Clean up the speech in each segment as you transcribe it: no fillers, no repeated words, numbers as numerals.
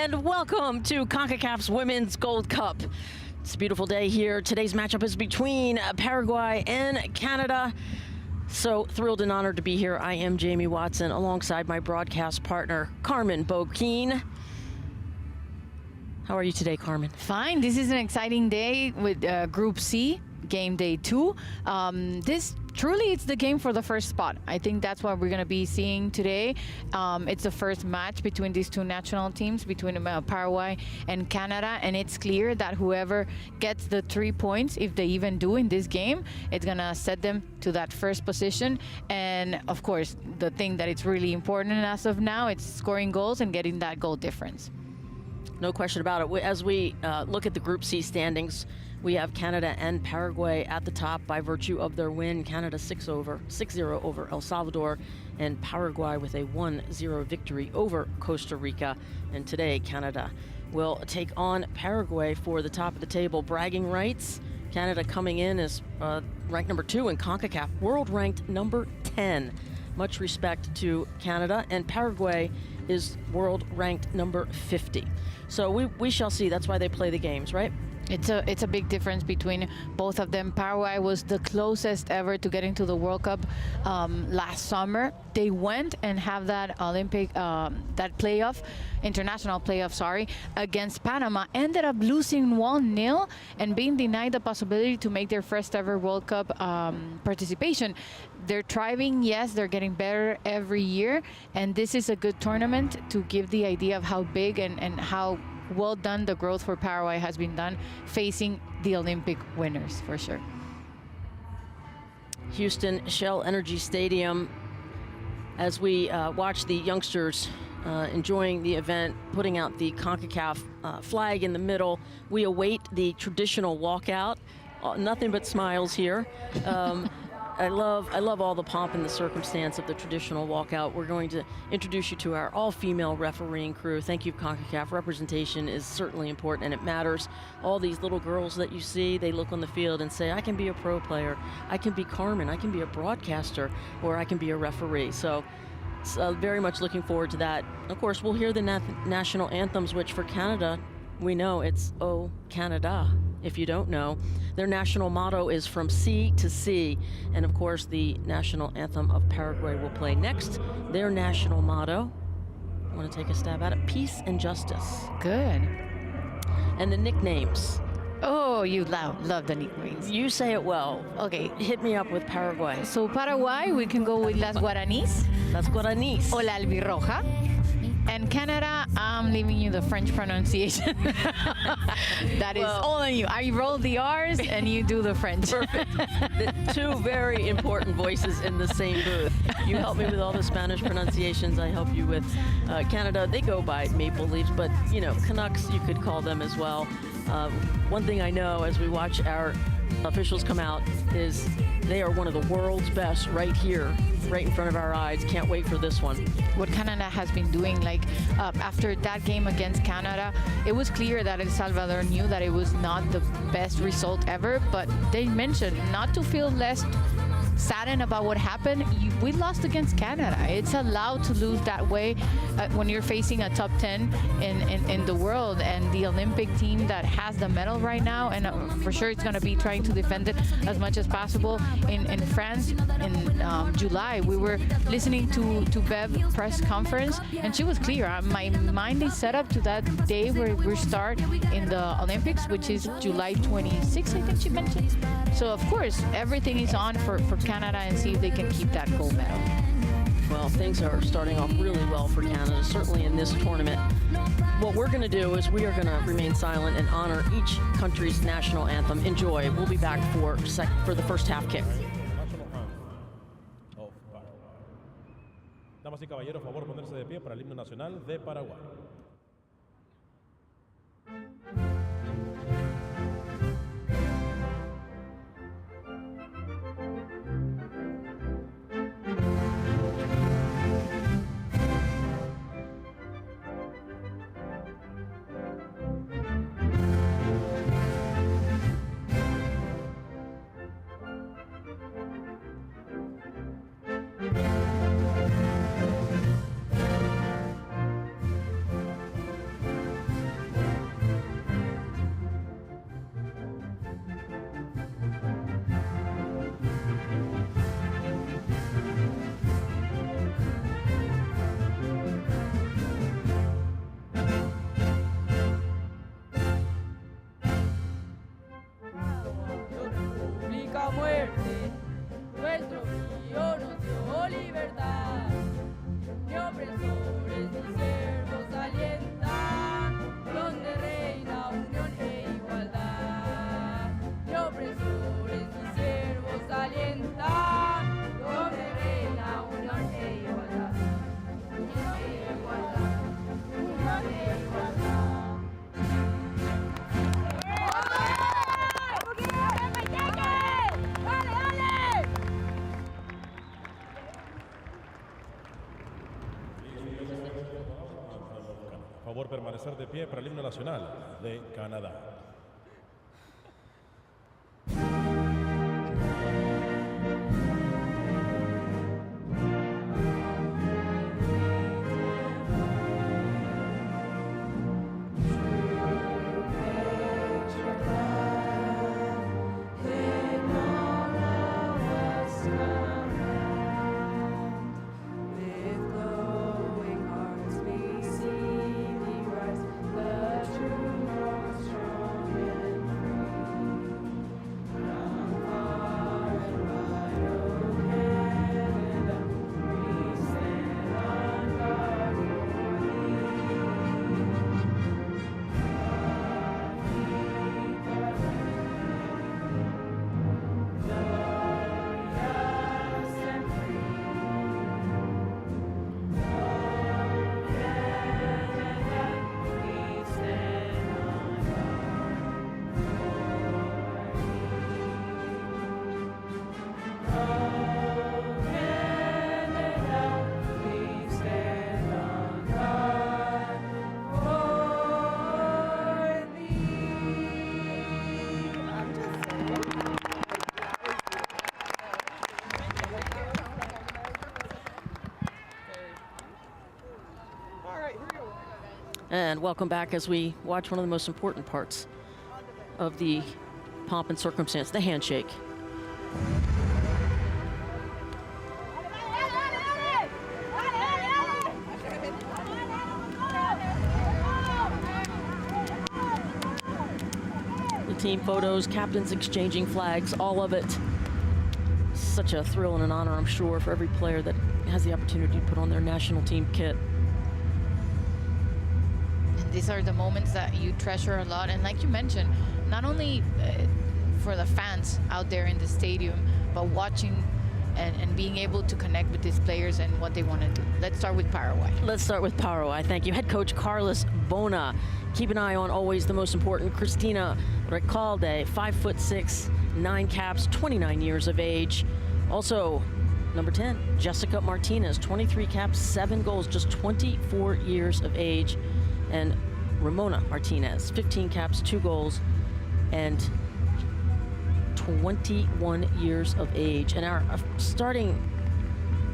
and welcome to Concacaf's Women's Gold Cup. It's a beautiful day here. Today's matchup is between Paraguay and Canada. So thrilled and honored to be here. I am Jamie Watson alongside my broadcast partner, Carmen Boquin. How are you today, Carmen? Fine. This is an exciting day with Group C, game day 2. Truly, it's the game for the first spot. I think that's what we're going to be seeing today. It's the first match between these two national teams, between Paraguay and Canada, and it's clear that whoever gets the 3 points, if they even do in this game, it's going to set them to that first position. And of course, the thing that it's really important as of now, it's scoring goals and getting that goal difference. No question about it. As we look at the Group C standings, we have Canada and Paraguay at the top by virtue of their win. Canada 6-0 over El Salvador, and Paraguay with a 1-0 victory over Costa Rica. And today, Canada will take on Paraguay for the top of the table. Bragging rights, Canada coming in as ranked number 2 in CONCACAF, world ranked number 10. Much respect to Canada, and Paraguay is world ranked number 50. So we shall see. That's why they play the games, right? It's a big difference between both of them. Paraguay was the closest ever to getting to the World Cup last summer. They went and have that international playoff, against Panama. Ended up losing 1-0 and being denied the possibility to make their first ever World Cup participation. They're thriving, yes, they're getting better every year, and this is a good tournament to give the idea of how big and how well done the growth for Paraguay has been done, facing the Olympic winners for sure. Houston Shell Energy Stadium, as we watch the youngsters enjoying the event, putting out the CONCACAF flag in the middle. We await the traditional walkout. Nothing but smiles here. I love all the pomp and the circumstance of the traditional walkout. We're going to introduce you to our all-female refereeing crew. Thank you, CONCACAF. Representation is certainly important, and it matters. All these little girls that you see, they look on the field and say, I can be a pro player, I can be Carmen, I can be a broadcaster, or I can be a referee. So very much looking forward to that. Of course, we'll hear the national anthems, which for Canada, we know it's "Oh, Canada." If you don't know, their national motto is "From sea to sea." And of course, the national anthem of Paraguay will play next. Their national motto, I want to take a stab at it, peace and justice. Good. And the nicknames. Oh, you love the nicknames. You say it well. Okay. Hit me up with Paraguay. So Paraguay, we can go with Las Guaraníes. Las Guaraníes. O la albirroja. And Canada, I'm leaving you the French pronunciation. That is all on you. I roll the R's and you do the French. Perfect. The two very important voices in the same booth. You help me with all the Spanish pronunciations. I help you with Canada. They go by Maple Leafs, but you know, Canucks, you could call them as well. One thing I know as we watch our officials come out is they are one of the world's best right here, right in front of our eyes. Can't wait for this one. What Canada has been doing, after that game against Canada, it was clear that El Salvador knew that it was not the best result ever, but they mentioned not to feel less saddened about what happened. We lost against Canada. It's allowed to lose that way when you're facing a top 10 in the world and the Olympic team that has the medal right now, and for sure it's going to be trying to defend it as much as possible. In France in July, we were listening to Bev press conference, and she was clear. My mind is set up to that day where we start in the Olympics, which is July 26th, I think she mentioned. So of course everything is on for Canada, and see if they can keep that gold medal. Well, things are starting off really well for Canada, certainly in this tournament. What we're going to do is we are going to remain silent and honor each country's national anthem. Enjoy. We'll be back for the first half kick. Damas y caballeros, favor ponerse de pie para el himno nacional de Paraguay. favor permanecer de pie para el himno nacional de Canadá. And welcome back as we watch one of the most important parts of the pomp and circumstance, the handshake. The team photos, captains exchanging flags, all of it. Such a thrill and an honor, I'm sure, for every player that has the opportunity to put on their national team kit. These are the moments that you treasure a lot. And like you mentioned, not only for the fans out there in the stadium, but watching and being able to connect with these players and what they want to do. Let's start with Paraguay. Let's start with Paraguay. Thank you. Head coach Carlos Bona. Keep an eye on always the most important, Cristina Recalde, 5'6", 9 caps, 29 years of age. Also, number 10, Jessica Martinez, 23 caps, 7 goals, just 24 years of age. And Ramona Martinez, 15 caps, 2 goals, and 21 years of age. And our starting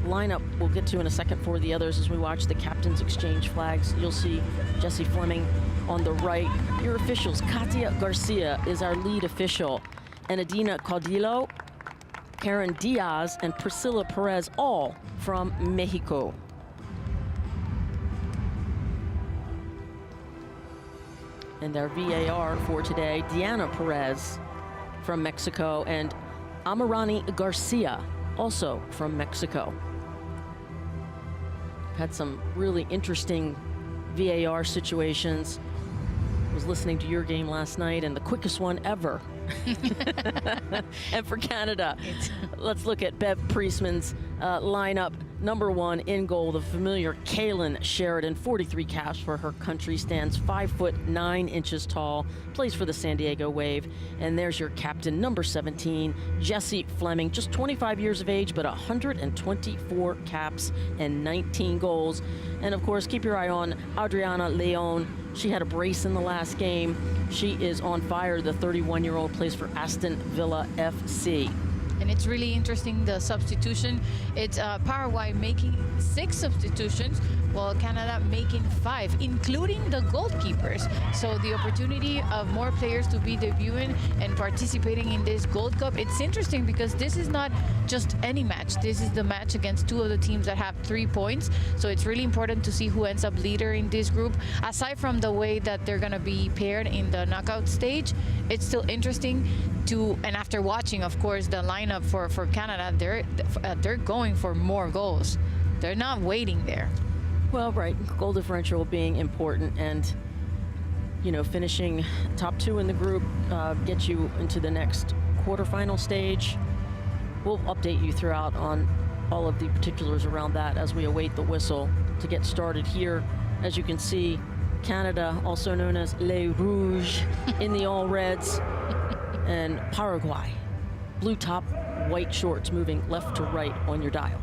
lineup we'll get to in a second for the others as we watch the captains exchange flags. You'll see Jessie Fleming on the right. Your officials, Katia Garcia is our lead official, and Adina Caudillo, Karen Diaz, and Priscilla Perez, all from Mexico. And our VAR for today, Diana Perez from Mexico, and Amarani Garcia, also from Mexico. Had some really interesting VAR situations. Was listening to your game last night, and the quickest one ever. And for Canada, let's look at Bev Priestman's lineup. Number 1 in goal, the familiar Kaylin Sheridan, 43 caps for her country, stands 5'9" tall, plays for the San Diego Wave. And there's your captain, number 17, Jessie Fleming, just 25 years of age, but 124 caps and 19 goals. And of course, keep your eye on Adriana Leon. She had a brace in the last game. She is on fire. The 31-year-old plays for Aston Villa FC. And it's really interesting, the substitution. It's Paraguay making 6 substitutions, while Canada making 5, including the goalkeepers. So the opportunity of more players to be debuting and participating in this Gold Cup, it's interesting because this is not just any match. This is the match against 2 of the teams that have 3 points. So it's really important to see who ends up leader in this group. Aside from the way that they're going to be paired in the knockout stage, it's still interesting to, and after watching, of course, the lineup for Canada, they're going for more goals. They're not waiting there. Well, right, goal differential being important, and you know, finishing top 2 in the group gets you into the next quarterfinal stage. We'll update you throughout on all of the particulars around that as we await the whistle to get started here. As you can see, Canada, also known as Les Rouges, in the all reds, and Paraguay, blue top, white shorts, moving left to right on your dial.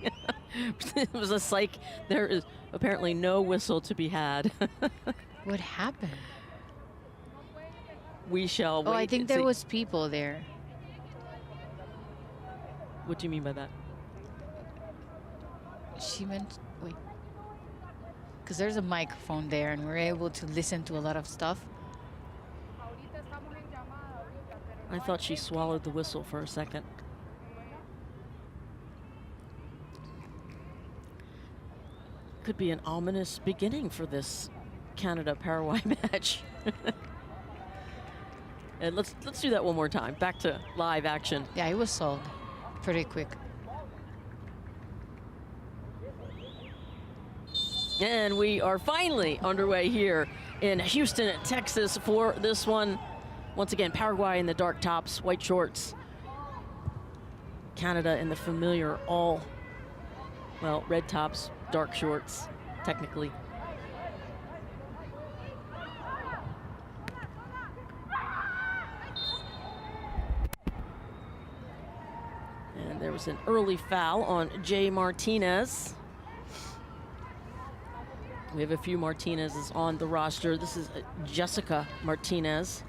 It was a psych. There is apparently no whistle to be had. What happened? We shall wait. Oh, I think and there see. was people there. What do you mean by that? She meant, wait. Because there's a microphone there and we're able to listen to a lot of stuff. I thought she swallowed the whistle for a second. Could be an ominous beginning for this Canada-Paraguay match. And let's do that one more time. Back to live action. Yeah, it was sold pretty quick. And we are finally underway here in Houston, Texas for this one. Once again, Paraguay in the dark tops, white shorts. Canada in the familiar well, red tops, dark shorts, technically. And there was an early foul on Jay Martinez. We have a few Martinez's on the roster. This is Jessica Martinez.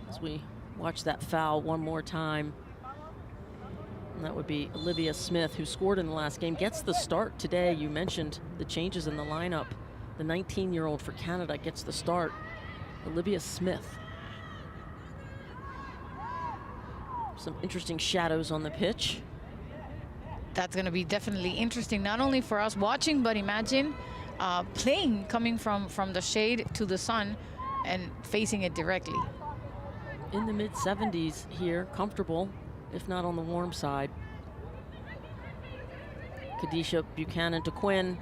As we watch that foul one more time. And that would be Olivia Smith, who scored in the last game, gets the start today. You mentioned the changes in the lineup. The 19-year-old for Canada gets the start. Olivia Smith. Some interesting shadows on the pitch. That's going to be definitely interesting, not only for us watching, but imagine playing, coming from the shade to the sun and facing it directly. In the mid-70s here, comfortable, if not on the warm side. Kadisha Buchanan to Quinn.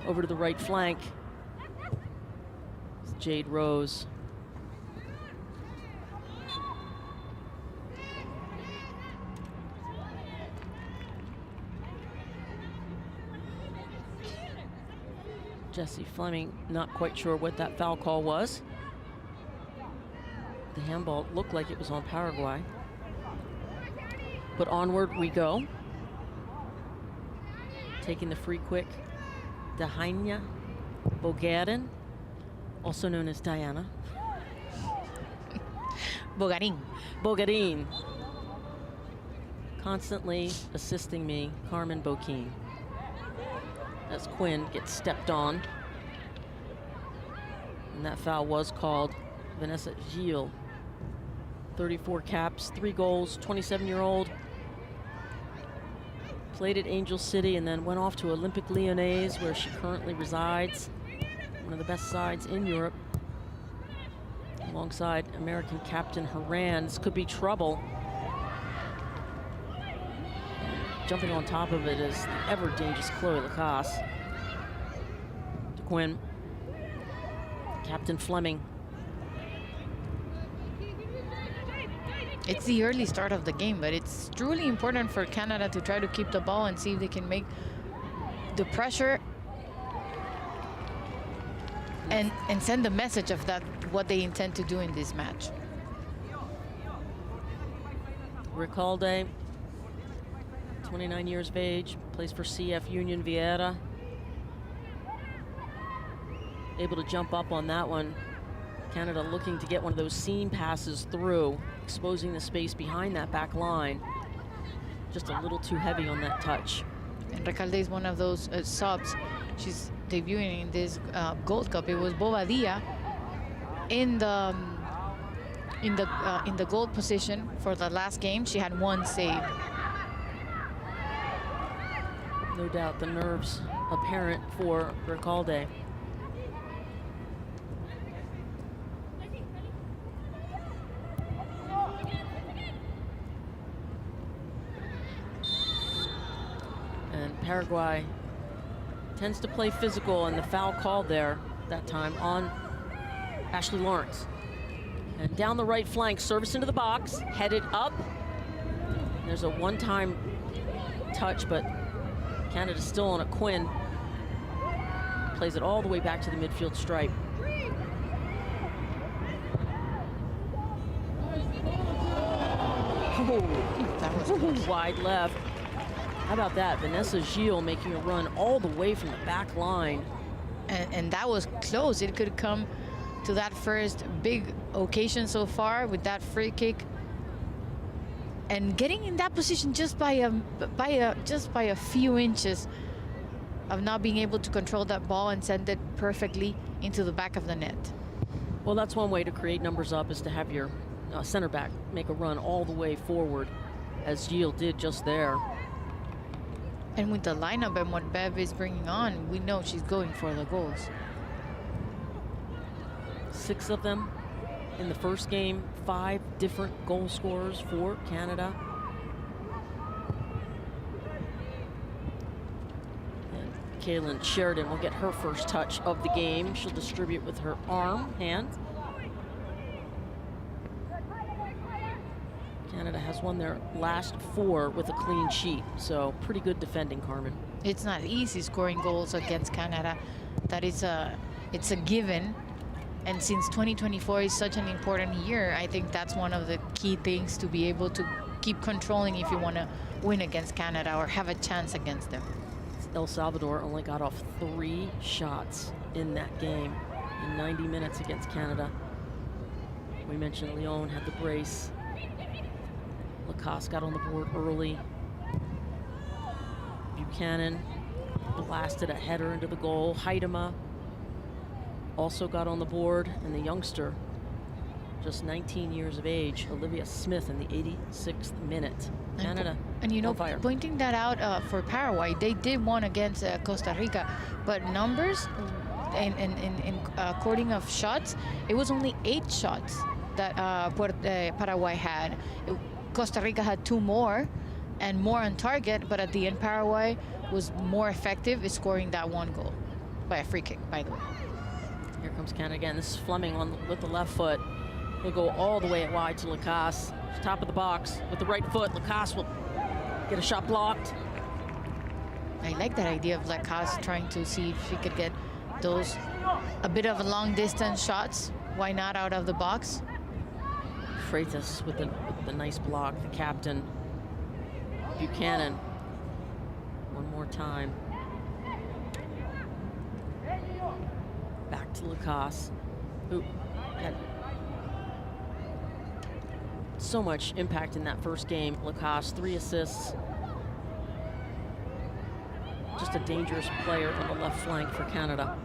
Over to the right flank. It's Jade Rose. Jessie Fleming, not quite sure what that foul call was. The handball looked like it was on Paraguay. But onward we go. Taking the free quick, Dahaina Bogarin, also known as Diana. Bogarin. Bogarin. Constantly assisting me, Carmen Boquin. As Quinn gets stepped on. And that foul was called. Vanessa Gilles, 34 caps, 3 goals, 27-year-old. Played at Angel City and then went off to Olympique Lyonnais, where she currently resides. One of the best sides in Europe. Alongside American captain Haran. This could be trouble. Jumping on top of it is the ever-dangerous Chloe Lacasse. To Quinn. Captain Fleming. It's the early start of the game, but it's truly important for Canada to try to keep the ball and see if they can make the pressure and send the message of that, what they intend to do in this match. Recalde, 29 years of age, plays for CF Union Vieira. Able to jump up on that one. Canada looking to get one of those seam passes through, exposing the space behind that back line. Just a little too heavy on that touch. And Recalde is one of those subs. She's debuting in this Gold Cup. It was Bobadilla in the gold position for the last game. She had 1 save. No doubt the nerves apparent for Recalde. And Paraguay tends to play physical, and the foul called there that time on Ashley Lawrence. And down the right flank, service into the box, headed up. There's a one-time touch, but Canada's still on a Quinn. Plays it all the way back to the midfield stripe. Oh, that Ooh, wide left. How about that? Vanessa Gilles making a run all the way from the back line. And that was close. It could come to that first big occasion so far with that free kick. And getting in that position just by a few inches of not being able to control that ball and send it perfectly into the back of the net. Well, that's one way to create numbers up, is to have your center back make a run all the way forward, as Gilles did just there. And with the lineup and what Bev is bringing on, we know she's going for the goals. 6 of them in the first game, 5 different goal scorers for Canada. And Kaylin Sheridan will get her first touch of the game. She'll distribute with her hand. Canada has won their last 4 with a clean sheet, so pretty good defending, Carmen. It's not easy scoring goals against Canada. It's a given. And since 2024 is such an important year, I think that's one of the key things to be able to keep controlling if you want to win against Canada or have a chance against them. El Salvador only got off 3 shots in that game in 90 minutes against Canada. We mentioned Leon had the brace. Lacoste got on the board early. Buchanan blasted a header into the goal. Heidema also got on the board, and the youngster, just 19 years of age, Olivia Smith, in the 86th minute. Canada, and you know, on fire. Pointing that out for Paraguay, they did one against Costa Rica, but numbers in according of shots, it was only 8 shots that Paraguay had. Costa Rica had 2 more and more on target, but at the end Paraguay was more effective in scoring that 1 goal by a free kick, by the way. Here comes Canada again. This is Fleming with the left foot. He'll go all the way wide to Lacoste. Top of the box with the right foot. Lacoste will get a shot blocked. I like that idea of Lacoste trying to see if she could get those a bit of long distance shots. Why not out of the box? Freitas with the nice block. The captain, Buchanan. One more time. Back to Lacoste, who had so much impact in that first game. Lacoste, 3 assists. Just a dangerous player on the left flank for Canada.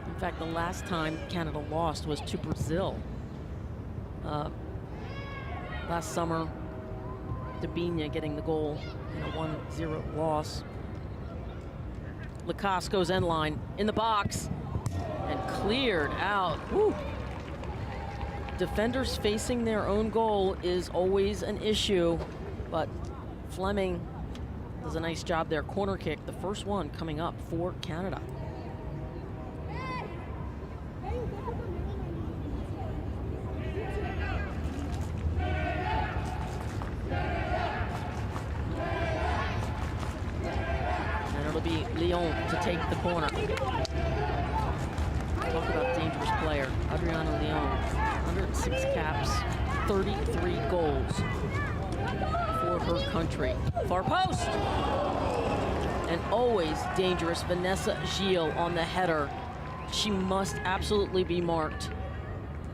In fact, the last time Canada lost was to Brazil. Last summer, Debinha getting the goal in a 1-0 loss. Lacoste goes end line in the box and cleared out. Woo. Defenders facing their own goal is always an issue, but Fleming does a nice job there. Corner kick, the first one coming up for Canada. Be Leon to take the corner. Talk about dangerous player. Adriana Leon, 106 caps, 33 goals for her country. Far post! And always dangerous Vanessa Gilles on the header. She must absolutely be marked.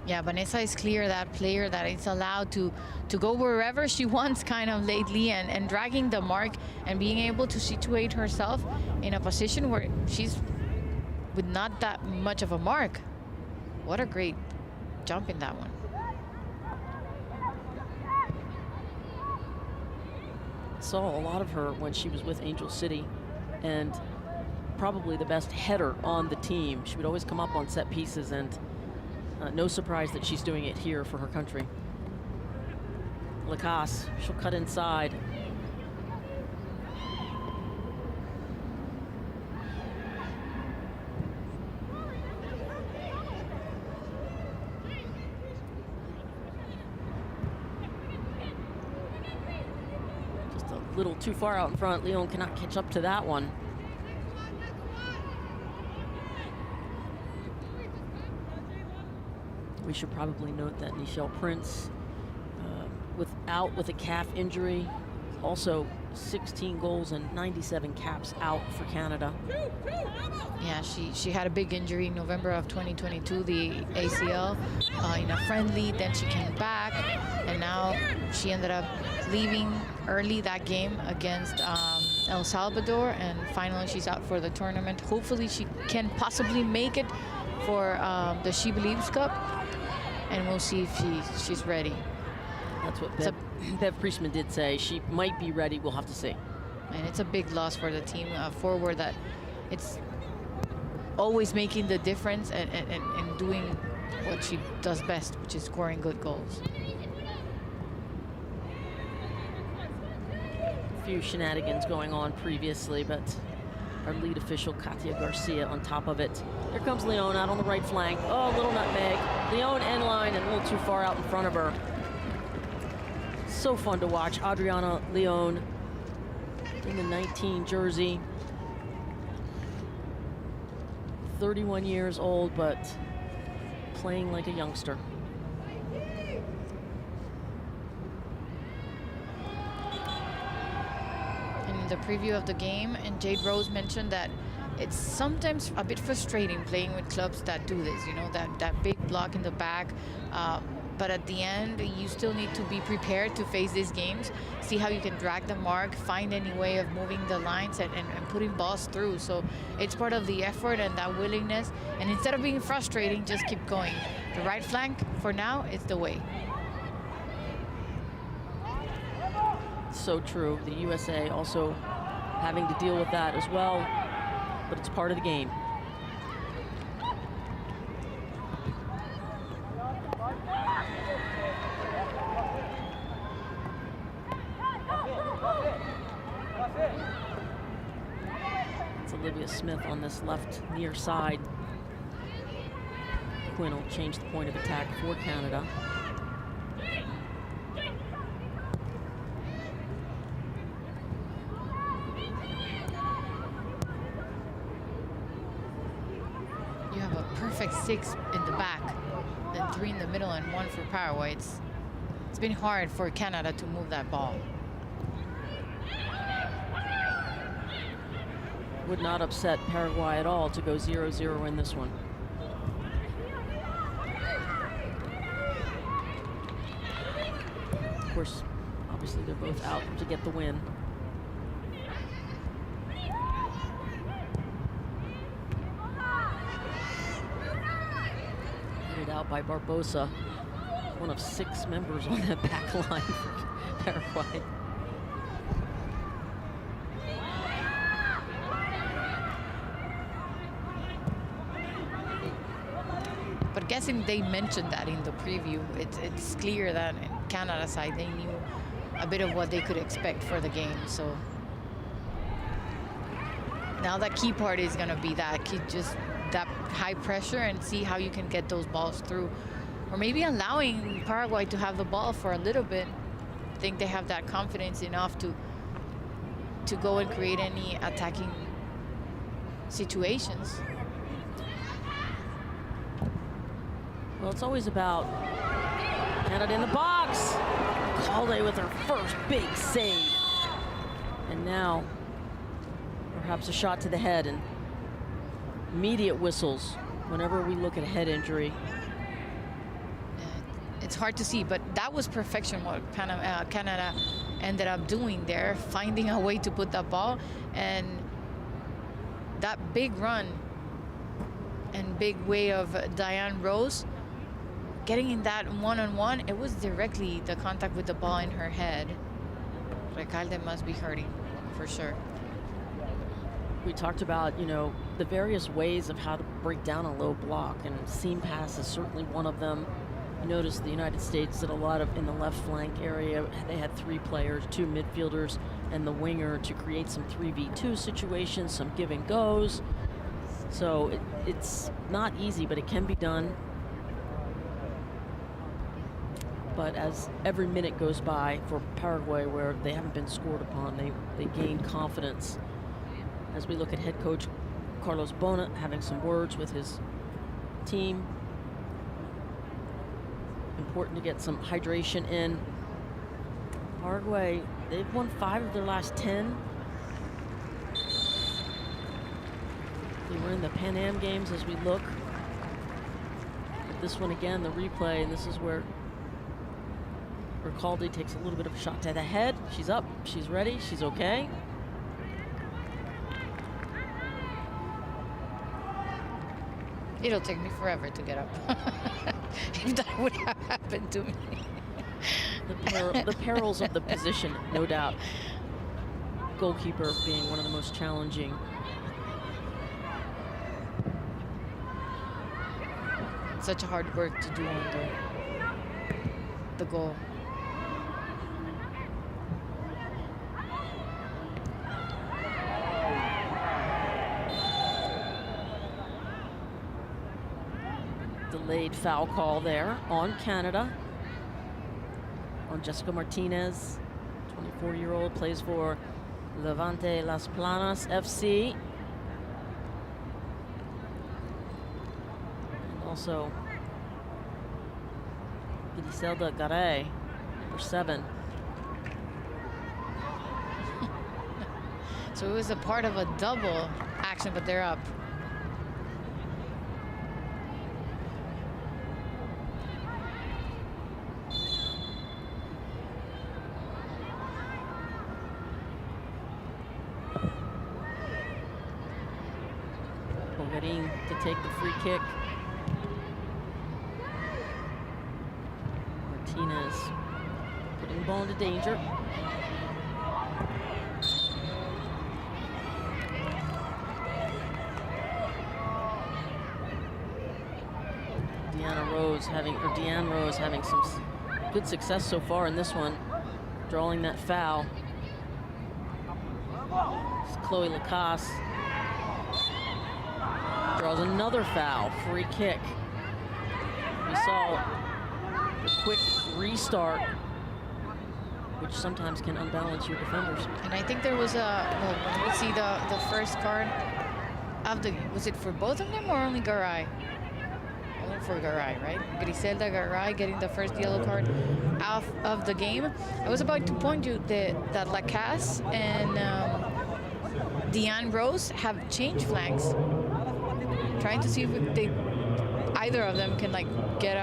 Yeah, Vanessa is clear that player that is allowed to go wherever she wants kind of lately, and dragging the mark and being able to situate herself in a position where she's with not that much of a mark. What a great jump in that one. Saw a lot of her when she was with Angel City, and probably the best header on the team. She would always come up on set pieces, and no surprise that she's doing it here for her country. Lacoste, she'll cut inside. Just a little too far out in front. Leon cannot catch up to that one. We should probably note that Nichelle Prince out with a calf injury. Also 16 goals and 97 caps out for Canada. Yeah, she had a big injury in November of 2022, the ACL, in a friendly. Then she came back, and now she ended up leaving early that game against El Salvador, and finally she's out for the tournament. Hopefully she can possibly make it for the She Believes Cup, and we'll see if she's ready. That's what Bev Priestman did say. She might be ready. We'll have to see. And it's a big loss for the team forward that it's always making the difference and doing what she does best, which is scoring good goals. A few shenanigans going on previously, but our lead official, Katia Garcia, on top of it. Here comes Leon out on the right flank. Oh, little nutmeg. Leon end line and a little too far out in front of her. So fun to watch. Adriana Leon in the 19 jersey. 31 years old, but playing like a youngster. And in the preview of the game, and Jade Rose mentioned that it's sometimes a bit frustrating playing with clubs that do this, you know, that big block in the back. But at the end, you still need to be prepared to face these games, see how you can drag the mark, find any way of moving the lines and putting balls through. So it's part of the effort and that willingness. And instead of being frustrating, just keep going. The right flank, for now, is the way. So true. The USA also having to deal with that as well, but it's part of the game. Smith on this left near side. Quinn will change the point of attack for Canada. You have a perfect 6 in the back, then 3 in the middle and 1 for Paraguay. It's been hard for Canada to move that ball. Would not upset Paraguay at all to go 0-0 in this one. Of course, obviously they're both out to get the win. Headed out by Barbosa, one of 6 members on that back line for Paraguay. But guessing they mentioned that in the preview, it's clear that in Canada's side they knew a bit of what they could expect for the game. So now that key part is going to be that high pressure and see how you can get those balls through, or maybe allowing Paraguay to have the ball for a little bit. I think they have that confidence enough to go and create any attacking situations. Well, it's always about Canada in the box. Calde with her first big save. And now, perhaps a shot to the head and immediate whistles whenever we look at a head injury. It's hard to see, but that was perfection what Canada ended up doing there, finding a way to put that ball. And that big run and big way of Diane Rose getting in that one-on-one, it was directly the contact with the ball in her head. Recalde must be hurting for sure. We talked about, you know, the various ways of how to break down a low block, and seam pass is certainly one of them. You notice the United States did a lot of in the left flank area. They had 3 players, 2 midfielders and the winger to create some 3v2 situations, some give and goes. So it's not easy, but it can be done. But as every minute goes by for Paraguay, where they haven't been scored upon, they gain confidence. As we look at head coach Carlos Bona having some words with his team. Important to get some hydration in. Paraguay, they've won 5 of their last 10. They were in the Pan Am games as we look. But this one again, the replay, and this is where Recalde takes a little bit of a shot to the head. She's up, she's ready, she's okay. It'll take me forever to get up. If that would have happened to me. The perils of the position, no doubt. Goalkeeper being one of the most challenging. Such a hard work to do on the goal. Delayed foul call there on Canada. On Jessica Martinez, 24-year-old, plays for Levante Las Planas FC. And also Griselda Garay, number 7. So it was a part of a double action, but they're up. To take the free kick. Martinez putting the ball into danger. Deanne Rose having some good success so far in this one, drawing that foul. It's Chloe Lacasse. Draws another foul, free kick. We saw the quick restart, which sometimes can unbalance your defenders. And I think there was when we see the first card of was it for both of them or only Garay? Only for Garay, right? Griselda Garay getting the first yellow card out of the game. I was about to point you that Lacasse and Deanne Rose have changed flanks. Trying to see if either of them can like get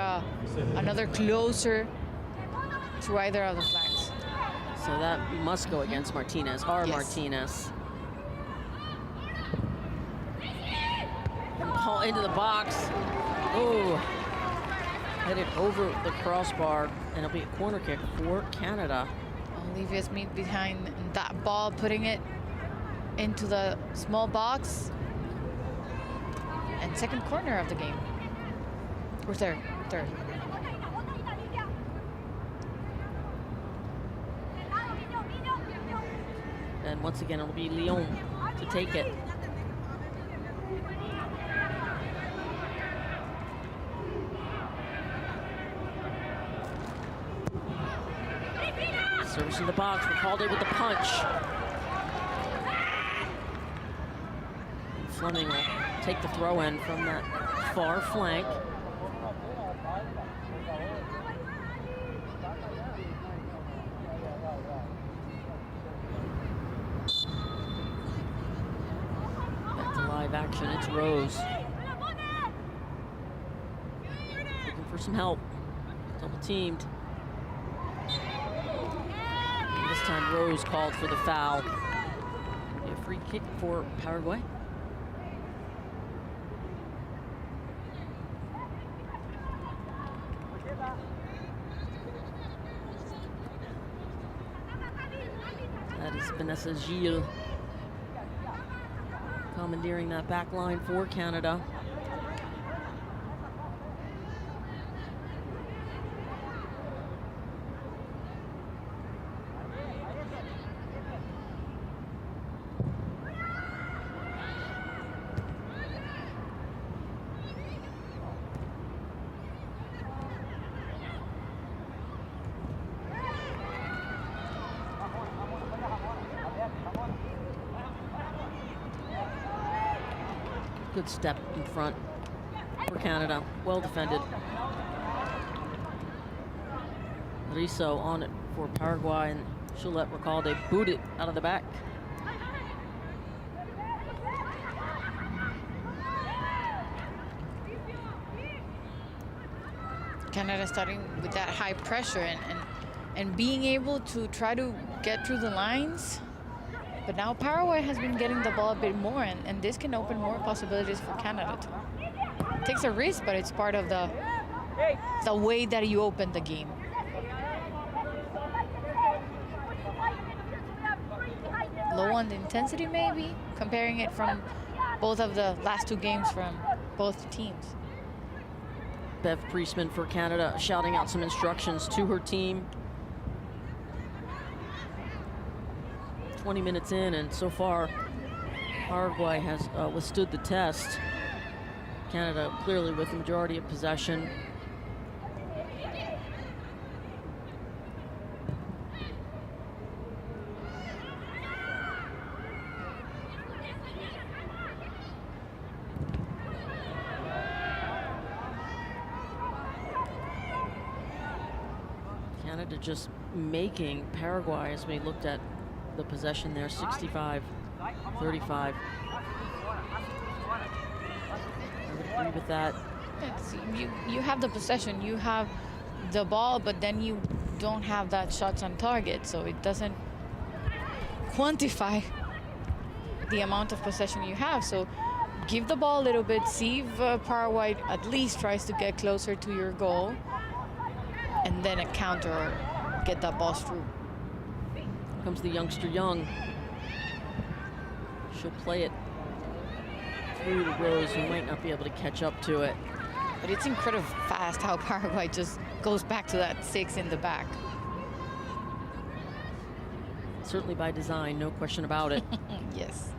another closer to either of the flanks. So that must go against Martinez, Yes. Martinez. And ball into the box. Oh, headed over the crossbar, and it'll be a corner kick for Canada. Olivia Smith behind that ball, putting it into the small box. And second corner of the game. Or third. And once again, it'll be Lyon to take it. Service in the box, Recalde with the punch. Fleming will take the throw in from that far flank. Back to live action, it's Rose. Looking for some help, double teamed. And this time Rose called for the foul. A free kick for Paraguay. That is Vanessa Gilles commandeering that back line for Canada. Good step in front for Canada. Well defended. Riso on it for Paraguay, and she'll let Recalde boot it out of the back. Canada starting with that high pressure and being able to try to get through the lines. But now Paraguay has been getting the ball a bit more, and this can open more possibilities for Canada too. It takes a risk, but it's part of the way that you open the game. Low on the intensity maybe, comparing it from both of the last 2 games from both teams. Bev Priestman for Canada shouting out some instructions to her team. 20 minutes in, and so far Paraguay has withstood the test. Canada clearly with the majority of possession. Canada just making Paraguay, as we looked at the possession there, 65-35. I would agree with that. You have the possession, you have the ball, but then you don't have that shots on target, so it doesn't quantify the amount of possession you have. So give the ball a little bit, see if Paraguay at least tries to get closer to your goal, and then a counter or get that ball through. Comes the youngster Young. She'll play it through to Rose, who might not be able to catch up to it. But it's incredibly fast how Paraguay just goes back to that 6 in the back. Certainly by design, no question about it. Yes.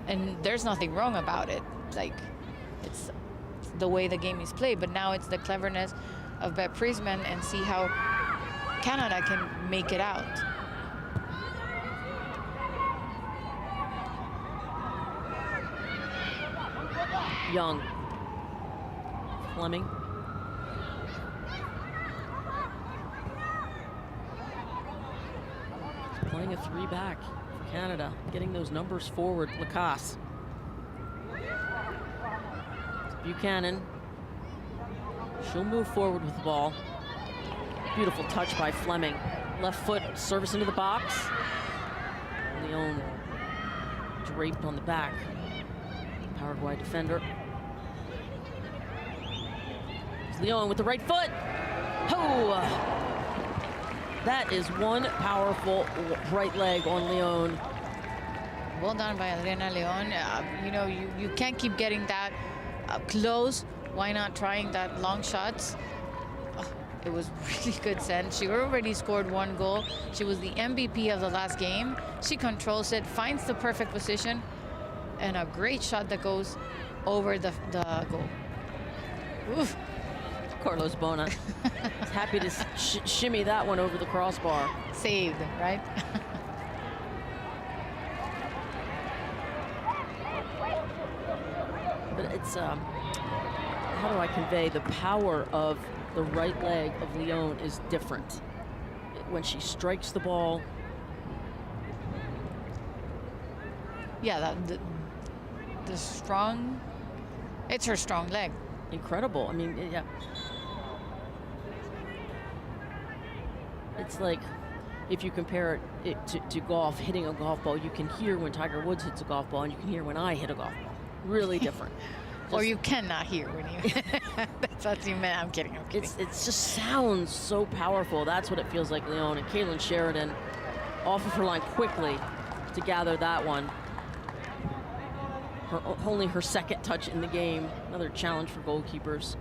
And there's nothing wrong about it. Like, it's the way the game is played, but now it's the cleverness of Bev Priestman and see how Canada can make it out. Young. Fleming. Playing a 3 back for Canada, getting those numbers forward. Lacasse. Buchanan. She'll move forward with the ball. Beautiful touch by Fleming. Left foot service into the box. Leon draped on the back. Paraguay defender. It's Leon with the right foot. Oh! That is one powerful right leg on Leon. Well done by Adriana Leon. You know, you can't keep getting that close. Why not trying that long shots? Oh, it was really good send. She already scored 1 goal. She was the MVP of the last game. She controls it, finds the perfect position, and a great shot that goes over the goal. Oof. Carlos Bona is happy to shimmy that one over the crossbar. Saved, right? But it's, how do I convey the power of the right leg of Leon is different. When she strikes the ball. Yeah, the strong, it's her strong leg. Incredible. I mean, yeah. It's like if you compare it to golf, hitting a golf ball, you can hear when Tiger Woods hits a golf ball and you can hear when I hit a golf ball. Really different. Or you cannot hear when you that's what you meant. I'm kidding. It just sounds so powerful. That's what it feels like, Leon. And Kaylin Sheridan off of her line quickly to gather that one. Only her 2nd touch in the game. Another challenge for goalkeepers.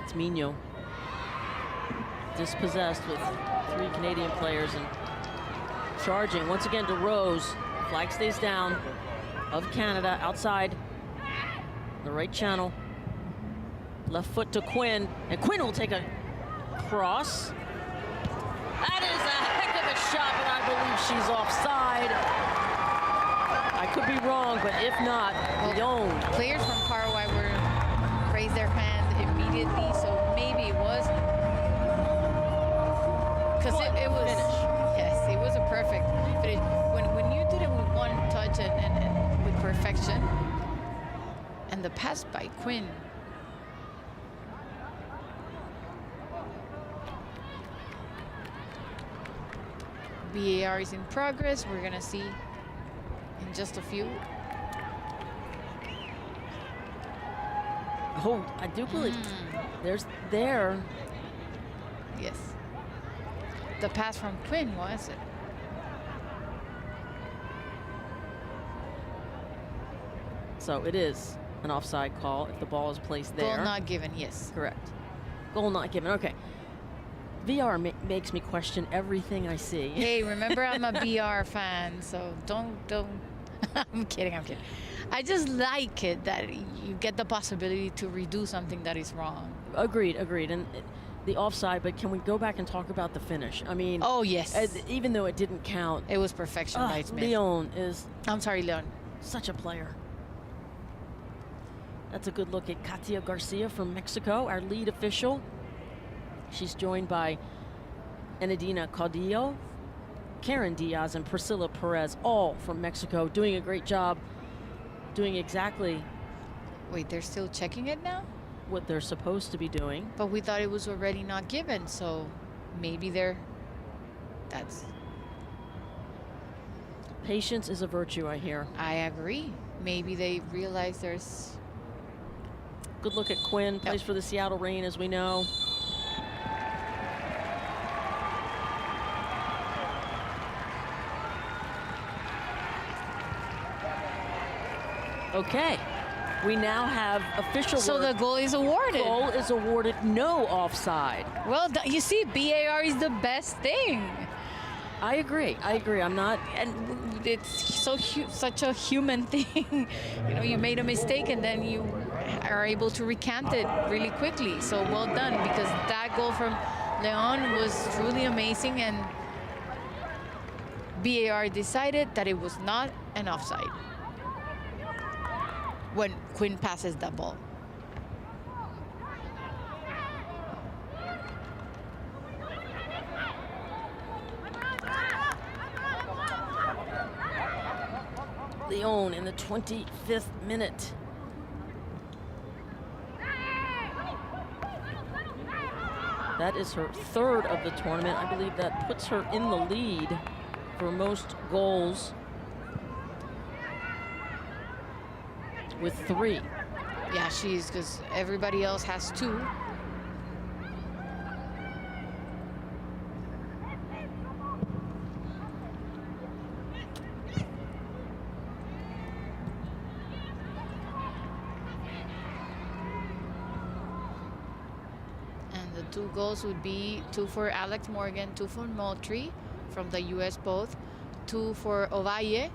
It's Mino. Dispossessed with 3 Canadian players and charging once again to Rose. Flag stays down of Canada outside the right channel. Left foot to Quinn, and Quinn will take a cross. That is a heck of a shot, but I believe she's offside. I could be wrong, but if not, Leon. Players from Paraguay raised their hand immediately, so maybe it was. Because it was finish. Yes, it was a perfect finish. When you did it with one touch and with perfection, and the pass by Quinn. VAR is in progress. We're gonna see in just a few. Oh, I do believe there's there. Yes. The pass from Quinn, was it? So it is an offside call if the ball is placed there. Goal not given, yes. Correct. Goal not given. Okay. VR makes me question everything I see. Hey, remember I'm a BR fan, so don't. I'm kidding. I just like it that you get the possibility to redo something that is wrong. Agreed. And the offside, but can we go back and talk about the finish? I mean, oh yes, even though it didn't count, it was perfection by Smith. Leon is. I'm sorry, Leon. Such a player. That's a good look at Katia Garcia from Mexico, our lead official. She's joined by Enedina Caudillo, Karen Diaz, and Priscilla Perez, all from Mexico, doing a great job, doing exactly. Wait, they're still checking it now? What they're supposed to be doing. But we thought it was already not given, so maybe that's. Patience is a virtue, I hear. I agree. Maybe they realize there's. Good look at Quinn, plays for the Seattle Reign, as we know. Okay, we now have official So word. the goal is awarded. Goal is awarded, no offside. Well, you see, BAR is the best thing. I agree. I'm not. And it's such a human thing. You know, you made a mistake and then you are able to recant it really quickly. So well done, because that goal from Leon was truly amazing, and BAR decided that it was not an offside when Quinn passes that ball. Leon in the 25th minute. That is her third of the tournament. I believe that puts her in the lead for most goals with 3. Yeah, she's, because everybody else has 2. And the 2 goals would be 2 for Alex Morgan, 2 for Moultrie from the US both, 2 for Ovalle,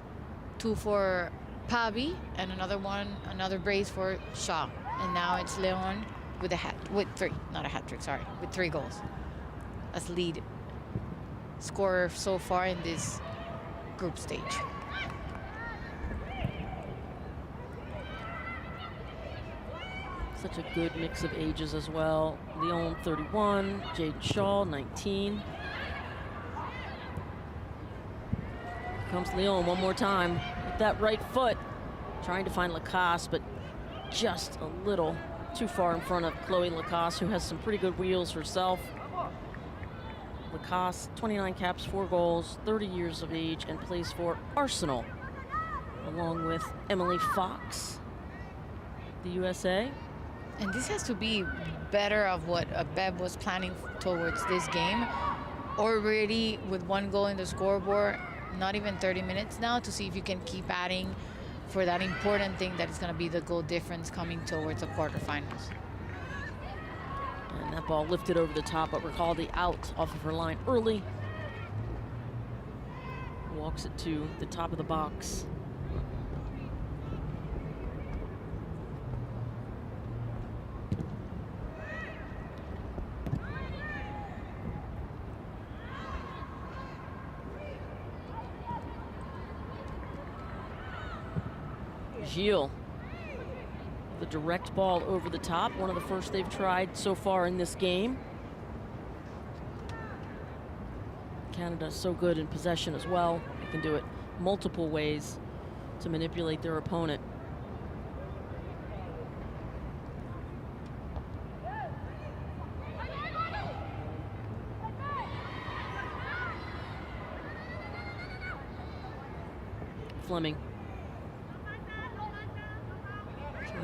2 for Pavi, and another brace for Shaw. And now it's Leon with 3, not a hat trick, sorry, with 3 goals as lead scorer so far in this group stage. Such a good mix of ages as well. Leon 31, Jaden Shaw 19. Comes Leon one more time with that right foot, trying to find Lacoste, but just a little too far in front of Chloe Lacoste, who has some pretty good wheels herself. Lacoste, 29 caps, 4 goals, 30 years of age, and plays for Arsenal, along with Emily Fox, the USA. And this has to be better of what Bev was planning towards this game. Already with 1 goal in the scoreboard, not even 30 minutes now, to see if you can keep adding for that important thing that is going to be the goal difference coming towards the quarterfinals. And that ball lifted over the top, but recall the out off of her line early. Walks it to the top of the box. Gilles, the direct ball over the top, one of the first they've tried so far in this game. Canada so good in possession as well. They can do it multiple ways to manipulate their opponent. Fleming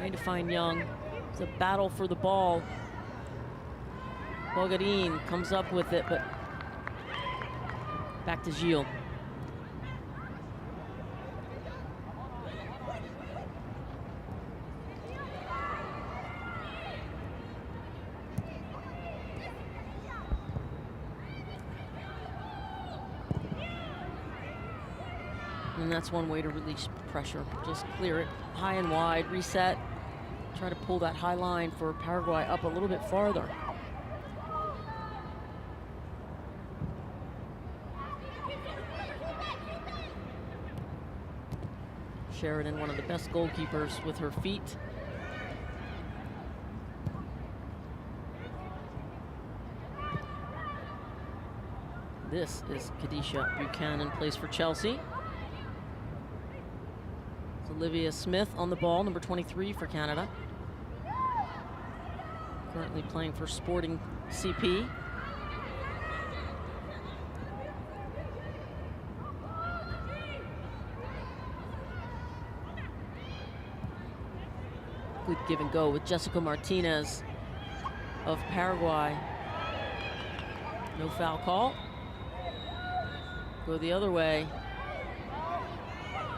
trying to find Young. It's a battle for the ball. Bogarin comes up with it, but back to Gilles. And that's one way to release pressure. Just clear it high and wide, reset. Try to pull that high line for Paraguay up a little bit farther. Sheridan, one of the best goalkeepers with her feet. This is Khadisha Buchanan, plays for Chelsea. It's Olivia Smith on the ball, number 23 for Canada. Currently playing for Sporting CP. Good give and go with Jessica Martinez of Paraguay. No foul call. Go the other way.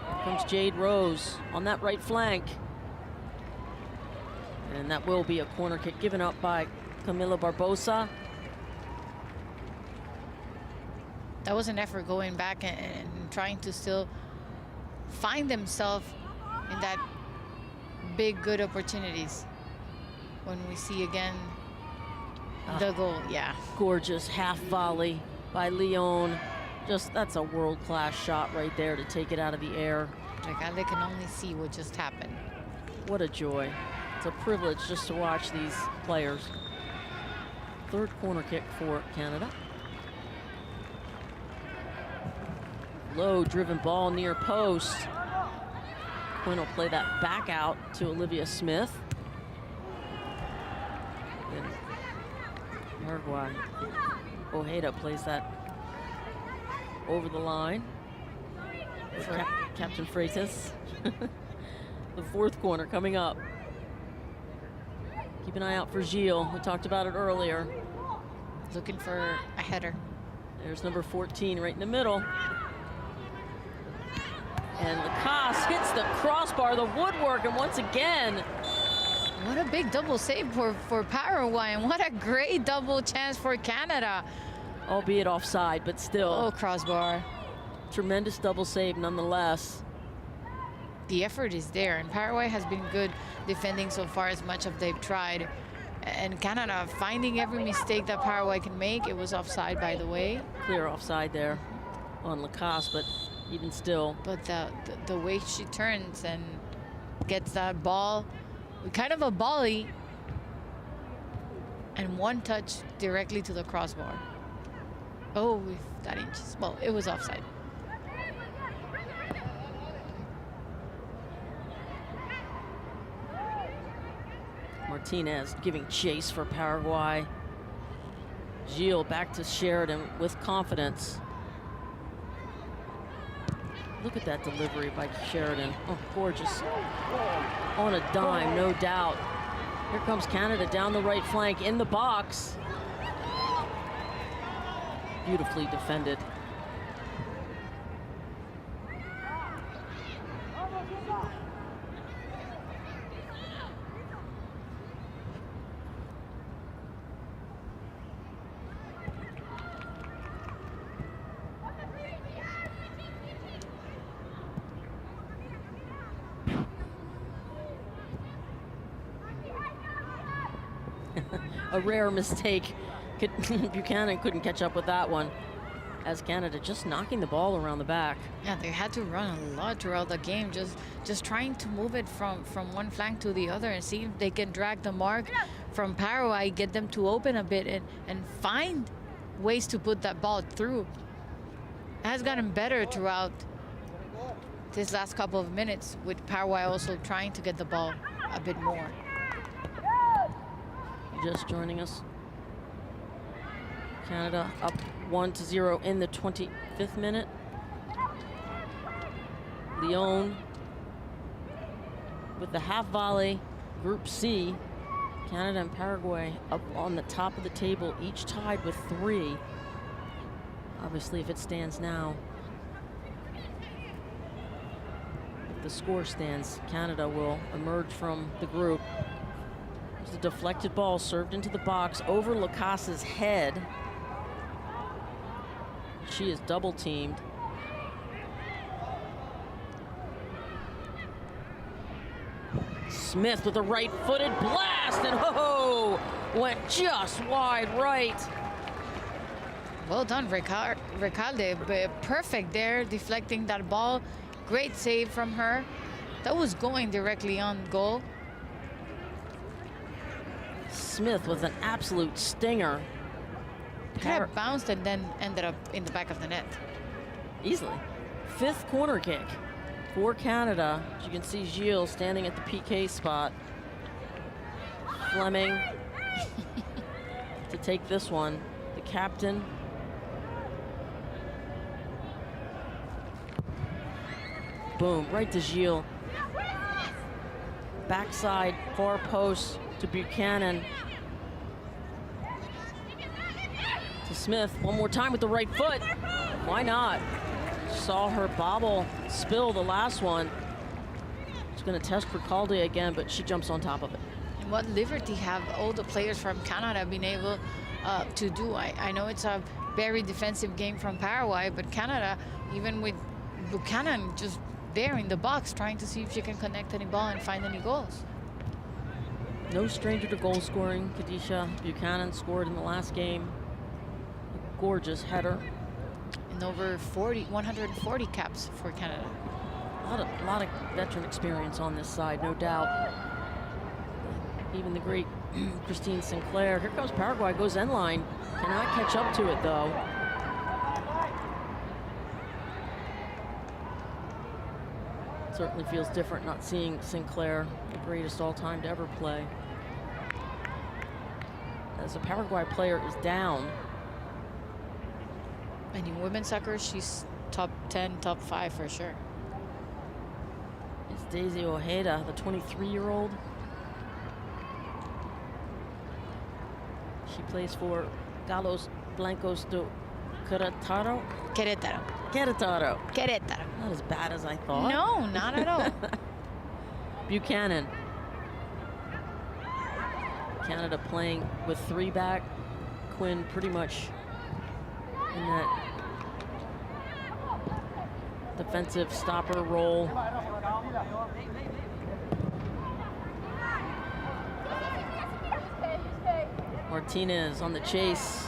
Here comes Jade Rose on that right flank. And that will be a corner kick given up by Camila Barbosa. That was an effort going back and trying to still find themselves in that big, good opportunities. When we see again the goal, yeah. Gorgeous half volley by Leon. Just, that's a world-class shot right there to take it out of the air. Like, I can only see what just happened. What a joy. It's a privilege just to watch these players. Third corner kick for Canada. Low driven ball near post. Quinn will play that back out to Olivia Smith. And Paraguay. Ojeda plays that over the line. Captain Freitas. The fourth corner coming up. Keep an eye out for Gilles. We talked about it earlier. Looking for a header. There's number 14 right in the middle. And Lacasse hits the crossbar, the woodwork, and once again. What a big double save for Paraguay, and what a great double chance for Canada. Albeit offside, but still. Oh, crossbar. Tremendous double save nonetheless. The effort is there, and Paraguay has been good defending so far as much as they've tried. And Canada finding every mistake that Paraguay can make. It was offside, by the way. Clear offside there on Lacasse, but even still. But the way she turns and gets that ball, kind of a volley, and one touch directly to the crossbar. Oh, if that inches. Well, it was offside. Martinez giving chase for Paraguay. Gilles back to Sheridan with confidence. Look at that delivery by Sheridan. Oh, gorgeous. On a dime, no doubt. Here comes Canada down the right flank in the box. Beautifully defended. A rare mistake. Buchanan couldn't catch up with that one. as Canada, just knocking the ball around the back. Yeah, they had to run a lot throughout the game, just trying to move it from one flank to the other and see if they can drag the mark from Paraguay, get them to open a bit and find ways to put that ball through. It has gotten better throughout this last couple of minutes, with Paraguay also trying to get the ball a bit more. Just joining us, Canada up 1-0 in the 25th minute. Lyon with the half volley. Group C, Canada and Paraguay up on the top of the table, each tied with 3. Obviously, if it stands now, if the score stands, Canada will emerge from the group. There's a deflected ball served into the box over Lacase's head. She is double teamed. Smith with a right-footed blast, and ho-ho, went just wide right. Well done, Recalde. Perfect there, deflecting that ball. Great save from her. That was going directly on goal. Smith with an absolute stinger. Could have bounced and then ended up in the back of the net. Easily. 5th corner kick for Canada. As you can see, Gilles standing at the PK spot. Fleming to take this one. The captain. Boom, right to Gilles. Backside, far post to Buchanan. To Smith, one more time with the right foot. Why not? Saw her bobble, spill the last one. She's gonna test Recalde again, but she jumps on top of it. And what liberty have all the players from Canada been able to do? I know it's a very defensive game from Paraguay, but Canada, even with Buchanan just there in the box, trying to see if she can connect any ball and find any goals. No stranger to goal scoring. Kadisha Buchanan scored in the last game. A gorgeous header. And over 140 caps for Canada. A lot of veteran experience on this side, no doubt. Even the great Christine Sinclair. Here comes Paraguay, goes end line. Cannot catch up to it, though. Certainly feels different not seeing Sinclair, the greatest all-time to ever play. As a Paraguay player is down. And in women's soccer, she's top 10, top 5 for sure. It's Daisy Ojeda, the 23-year-old. She plays for Galos Blancos do Querétaro. Querétaro. Not as bad as I thought. No, not at all. Buchanan. Canada playing with 3 back. Quinn pretty much in that defensive stopper role. Martinez on the chase.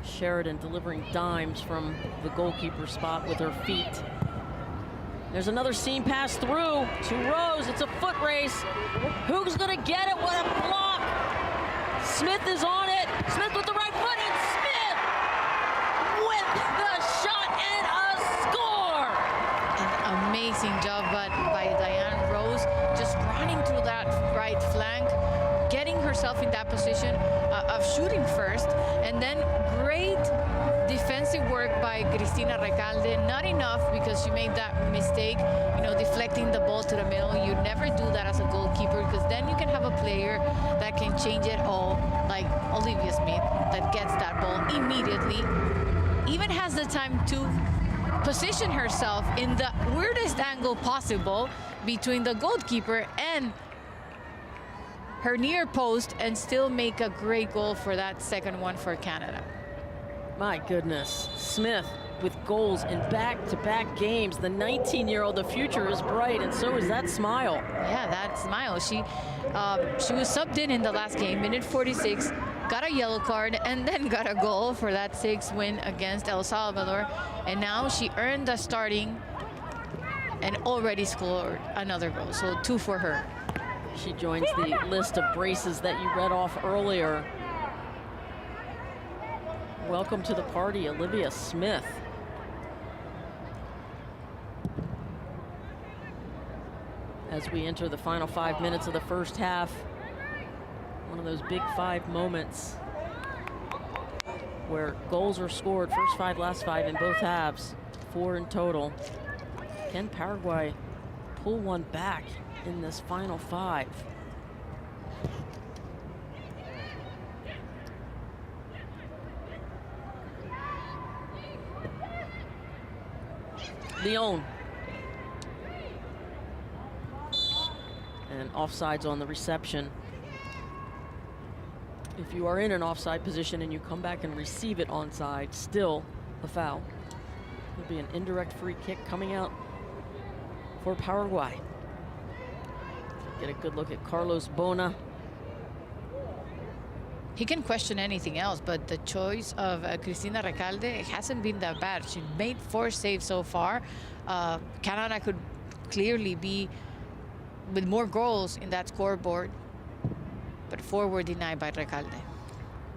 Sheridan delivering dimes from the goalkeeper spot with her feet. There's another seam pass through to Rose. It's a foot race. Who's gonna get it? What a block! Smith is on it. Smith with the right foot, and Smith with the shot and a score! An amazing job by Diane Rose, just running through that right flank, getting herself in that position of shooting first, and then great defensive work by Cristina Recalde. Not enough because she made that mistake, deflecting the ball to the middle. You never do that as a goalkeeper, because then you can have a player that can change it all, like Olivia Smith, that gets that ball immediately, even has the time to position herself in the weirdest angle possible between the goalkeeper and her near post, and still make a great goal for that second one for Canada. My goodness. Smith with goals in back-to-back games. The 19-year-old, the future is bright, and so is that smile. Yeah, that smile. She was subbed in the last game, minute 46, got a yellow card, and then got a goal for that 6th win against El Salvador. And now she earned a starting and already scored another goal, so 2 for her. She joins the list of braces that you read off earlier. Welcome to the party, Olivia Smith. As we enter the final 5 minutes of the first half, one of those big 5 moments where goals are scored, first 5, last 5 in both halves, 4 in total. Can Paraguay pull one back in this final 5? Leon. And offsides on the reception. If you are in an offside position and you come back and receive it onside, still a foul. It'll be an indirect free kick coming out for Paraguay. Get a good look at Carlos Bona. He can question anything else, but the choice of Cristina Recalde hasn't been that bad. She made 4 saves so far. Canada could clearly be with more goals in that scoreboard, but 4 were denied by Recalde.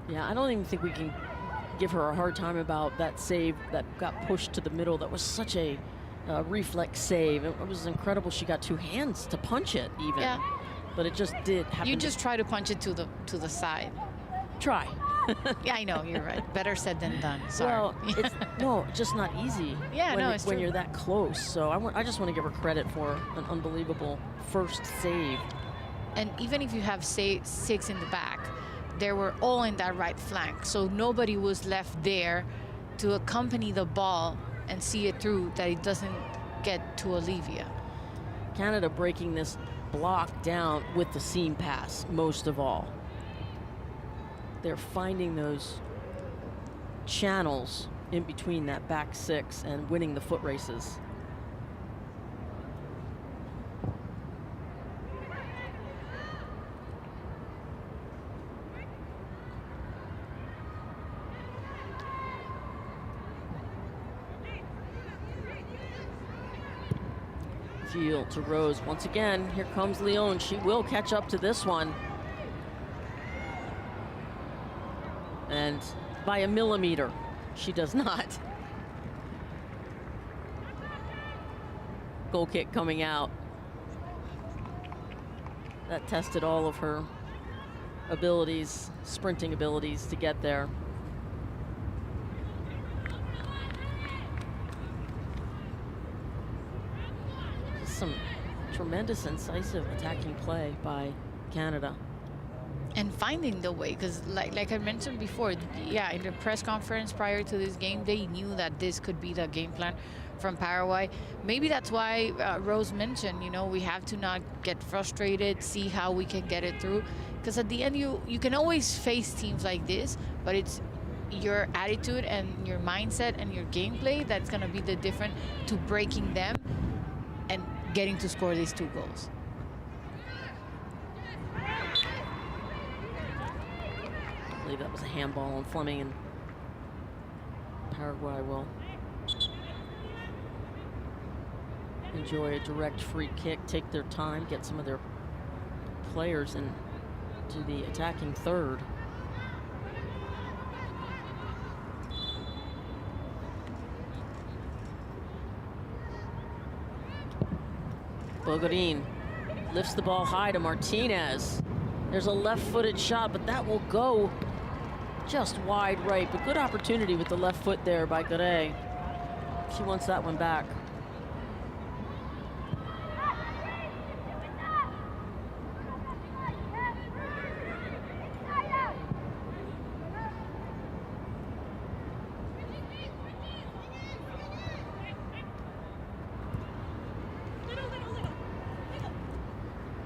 Yeah, I don't even think we can give her a hard time about that save that got pushed to the middle. That was such a reflex save. It was incredible. She got 2 hands to punch it even. Yeah. But it just did happen. You just try to punch it to the side. Try. Yeah, I know, you're right. Better said than done. Sorry. Well, it's just not easy. Yeah, it's when true. you're that close. So I just want to give her credit for an unbelievable first save. And even if you have, say, 6 in the back, they were all in that right flank. So nobody was left there to accompany the ball and see it through, that it doesn't get to Olivia. Canada breaking this block down with the seam pass, most of all. They're finding those channels in between that back 6 and winning the foot races. Field to Rose. Once again, here comes Leon. She will catch up to this one. And by a millimeter, she does not. Goal kick coming out. That tested all of her abilities, sprinting abilities to get there. Some tremendous incisive attacking play by Canada. And finding the way, because like I mentioned before, yeah, in the press conference prior to this game, they knew that this could be the game plan from Paraguay. Maybe that's why Rose mentioned, you know, we have to not get frustrated, see how we can get it through. Because at the end, you can always face teams like this, but it's your attitude and your mindset and your gameplay that's going to be the difference to breaking them and getting to score these 2 goals. I believe that was a handball on Fleming, and Paraguay will enjoy a direct free kick, take their time, get some of their players into the attacking third. Bogarin lifts the ball high to Martinez. There's a left-footed shot, but that will go just wide right. But good opportunity with the left foot there by Garay. She wants that one back.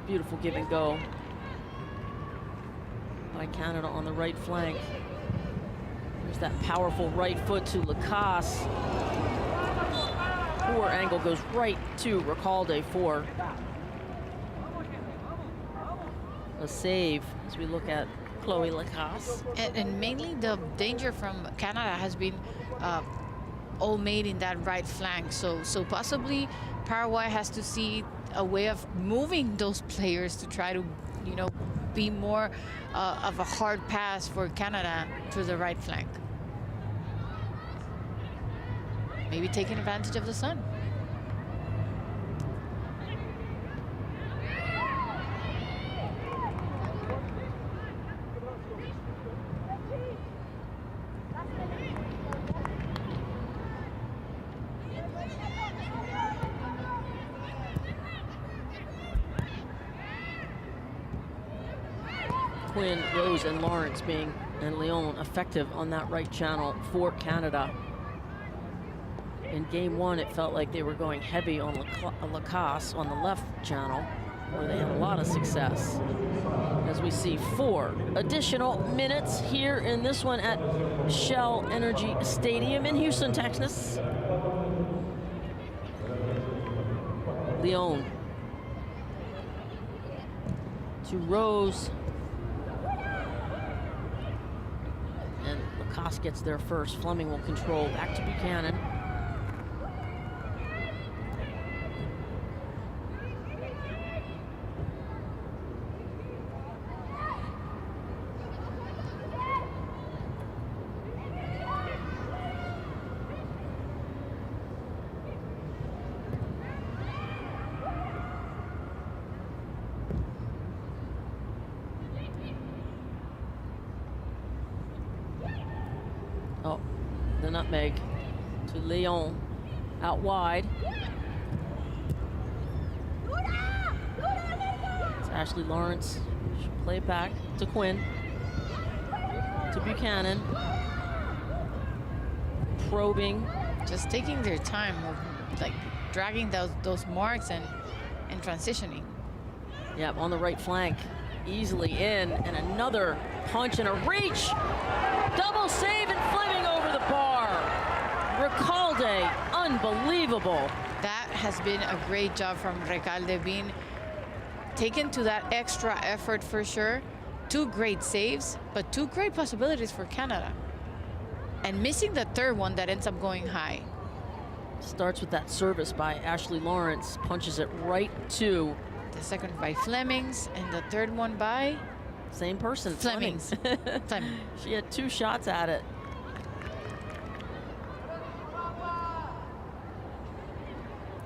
Beautiful give and go by Canada on the right flank. There's that powerful right foot to Lacasse. poor angle goes right to Recalde for a save as we look at Chloe Lacasse. And mainly the danger from Canada has been all made in that right flank. So possibly Paraguay has to see a way of moving those players to try to, you know, be more of a hard pass for Canada to the right flank. Maybe taking advantage of the sun. Quinn, Rose, and Lawrence and Leon effective on that right channel for Canada. In game one, it felt like they were going heavy on Lacasse on the left channel, where they had a lot of success. As we see 4 additional minutes here in this one at Shell Energy Stadium in Houston, Texas. Leon to Rose. And Lacasse gets there first. Fleming will control. Back to Buchanan. Oh, the nutmeg to Leon out wide. It's Ashley Lawrence. She'll play it back to Quinn. To Buchanan. Probing. Just taking their time of like dragging those marks and transitioning. Yep, on the right flank. Easily in, and another punch and a reach. Double save and Fleming over the bar. Recalde, unbelievable. That has been a great job from Recalde, being taken to that extra effort for sure. 2 great saves, but 2 great possibilities for Canada. And missing the third one that ends up going high. Starts with that service by Ashley Lawrence, punches it right to the second by Flemings, and the third one by same person, Flemings. Fleming. She had 2 shots at it.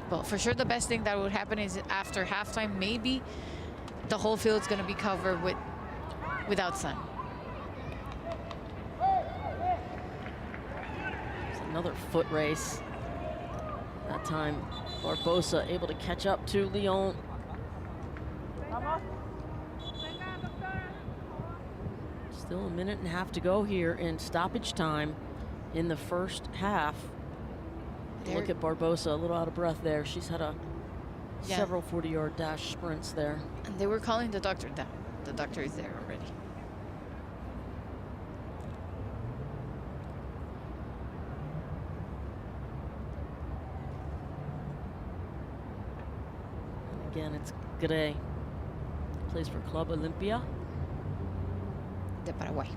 Well, for sure the best thing that would happen is after halftime, maybe the whole field's going to be covered without sun. It's another foot race. That time, Barbosa able to catch up to Leon. Still a minute and a half to go here in stoppage time in the first half. Look at Barbosa, a little out of breath there. She's had several 40-yard dash sprints there. And they were calling the doctor down. The doctor is there already. And again, it's Gray. Plays for Club Olimpia de Paraguay.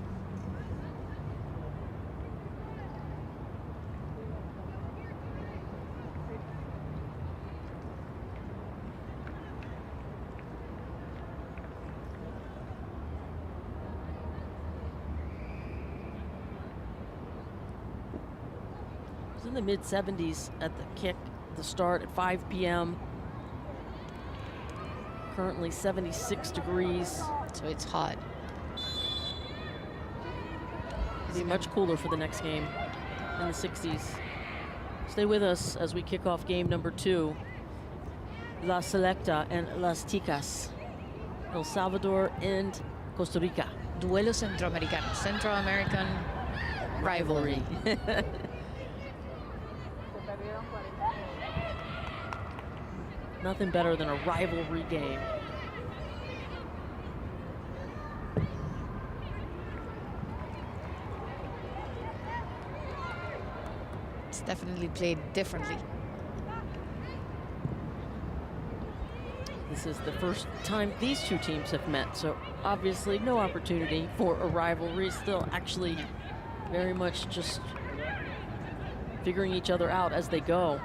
It was in the mid-70s at the start at 5 p.m. Currently 76 degrees. So it's hot. It'll be much cooler for the next game in the 60s. Stay with us as we kick off game number 2. La Selecta and Las Ticas. El Salvador and Costa Rica. Duelo Centroamericano, Central American rivalry. Nothing better than a rivalry game. It's definitely played differently. This is the first time these two teams have met, so obviously no opportunity for a rivalry. Still actually very much just figuring each other out as they go.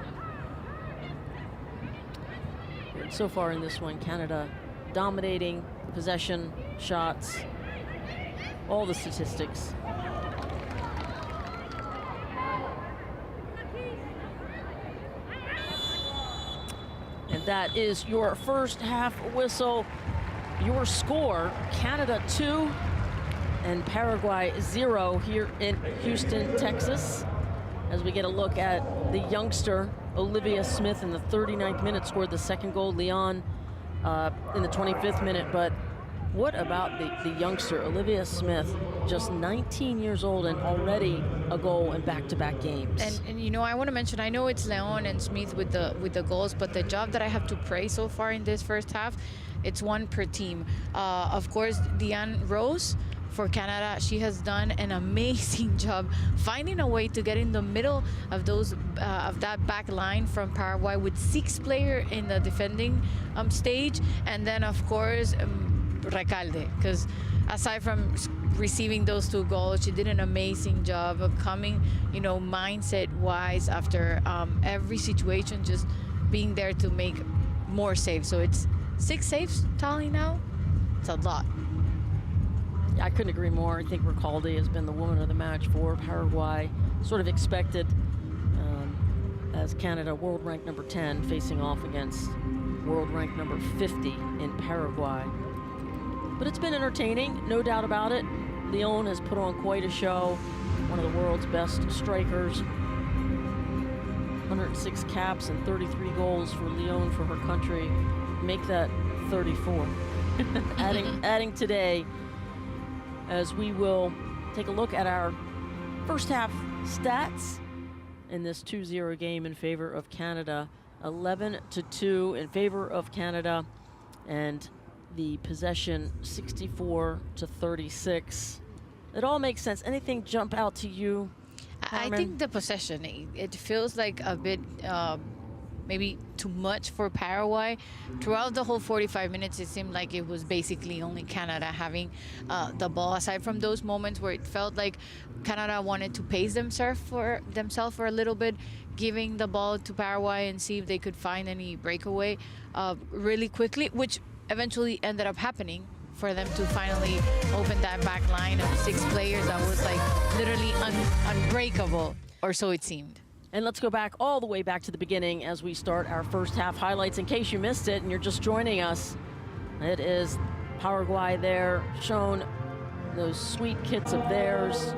And so far in this one, Canada dominating possession, shots, all the statistics. And that is your first half whistle. Your score, Canada 2 and Paraguay 0 here in Houston, Texas. As we get a look at the youngster, Olivia Smith, in the 39th minute scored the second goal. Leon in the 25th minute. But what about the youngster, Olivia Smith, just 19 years old and already a goal in back-to-back games? And you know, I want to mention, I know it's Leon and Smith with the goals, but the job that I have to praise so far in this first half, it's one per team. Of course, Deanne Rose for Canada, she has done an amazing job finding a way to get in the middle of those of that back line from Paraguay with 6 players in the defending stage, and then of course Recalde, because aside from receiving those 2 goals, she did an amazing job of coming, you know, mindset-wise after every situation, just being there to make more saves. So it's 6 saves tally now. It's a lot. I couldn't agree more. I think Recalde has been the woman of the match for Paraguay. Sort of expected as Canada, world ranked number 10, facing off against world ranked number 50 in Paraguay. But it's been entertaining, no doubt about it. Leon has put on quite a show. One of the world's best strikers. 106 caps and 33 goals for Leon for her country. Make that 34. adding today, as we will take a look at our first half stats in this 2-0 game in favor of Canada. 11-2 in favor of Canada, and the possession 64-36. It all makes sense. Anything jump out to you, Carmen? I think the possession, it feels like a bit maybe too much for Paraguay. Throughout the whole 45 minutes, it seemed like it was basically only Canada having the ball, aside from those moments where it felt like Canada wanted to pace themselves for a little bit, giving the ball to Paraguay and see if they could find any breakaway really quickly, which eventually ended up happening for them to finally open that back line of 6 players that was like literally unbreakable, or so it seemed. And let's go back all the way back to the beginning as we start our first half highlights. In case you missed it and you're just joining us, it is Paraguay there, shown those sweet kits of theirs.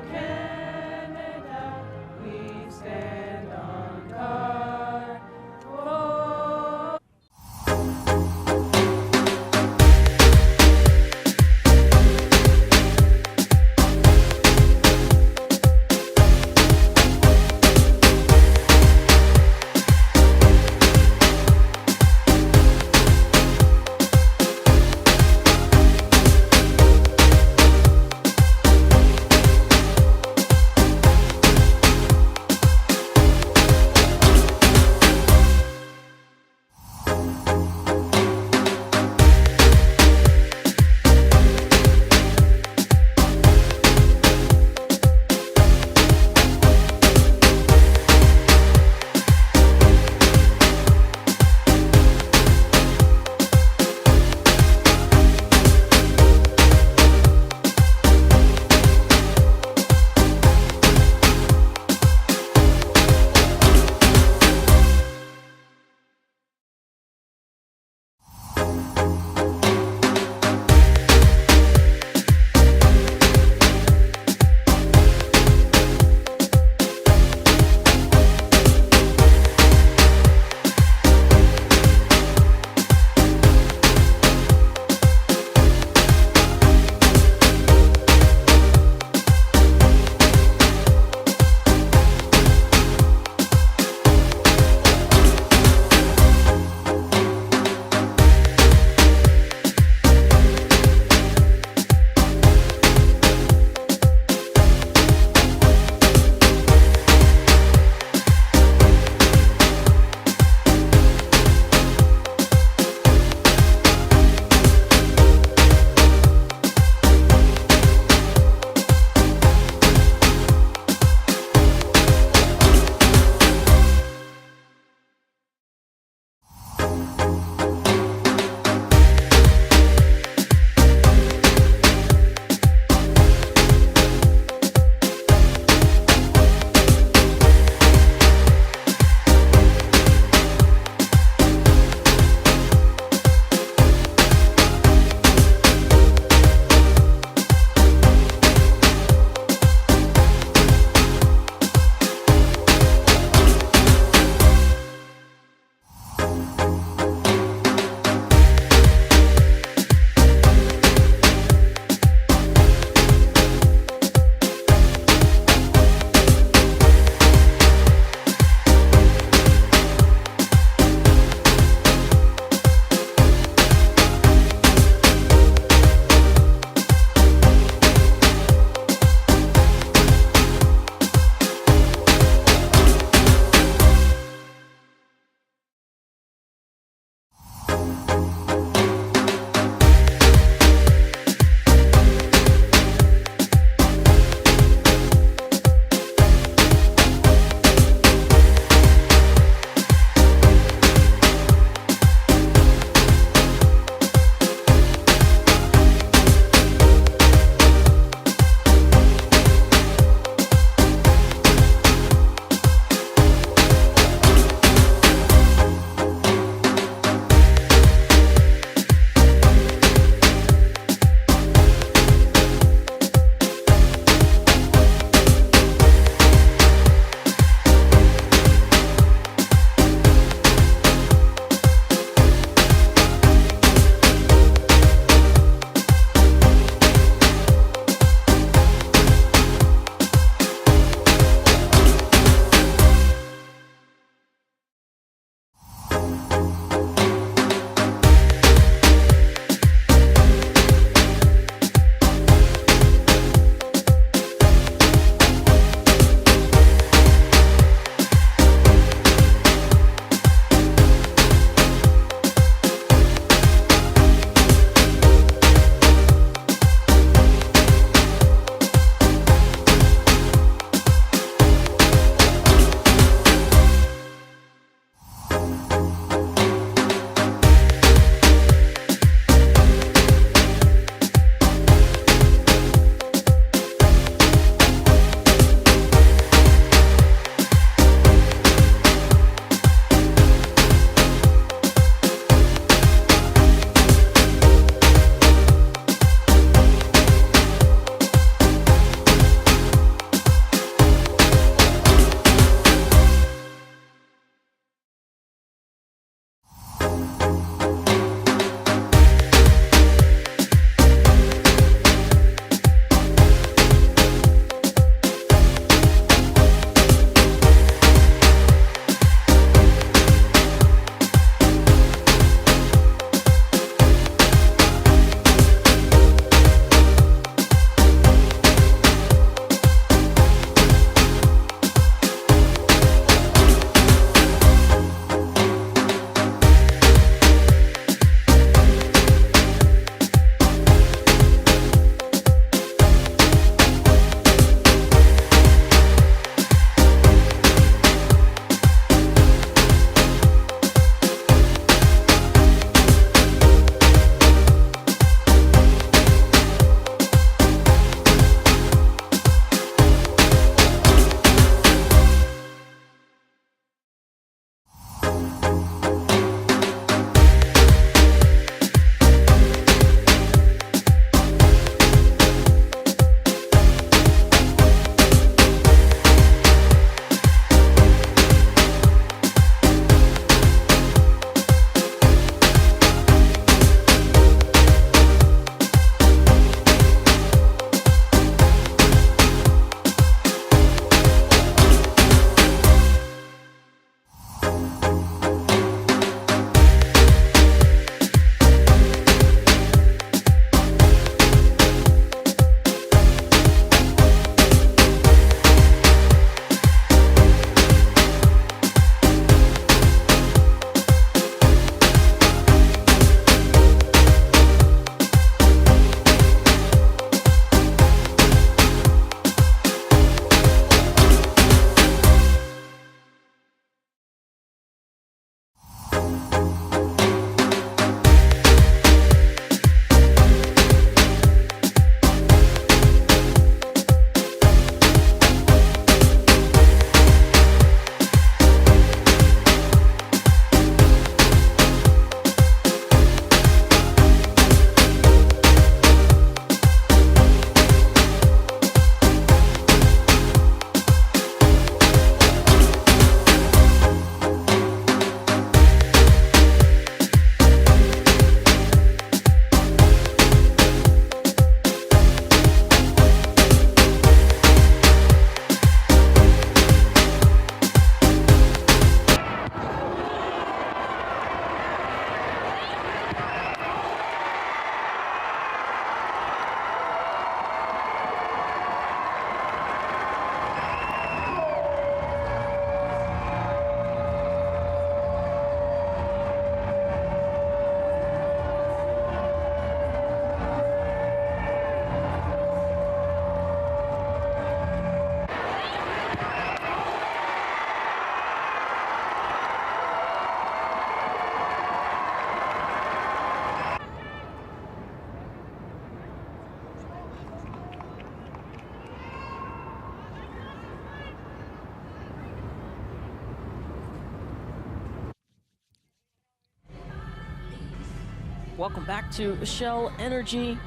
Welcome back to Shell Energy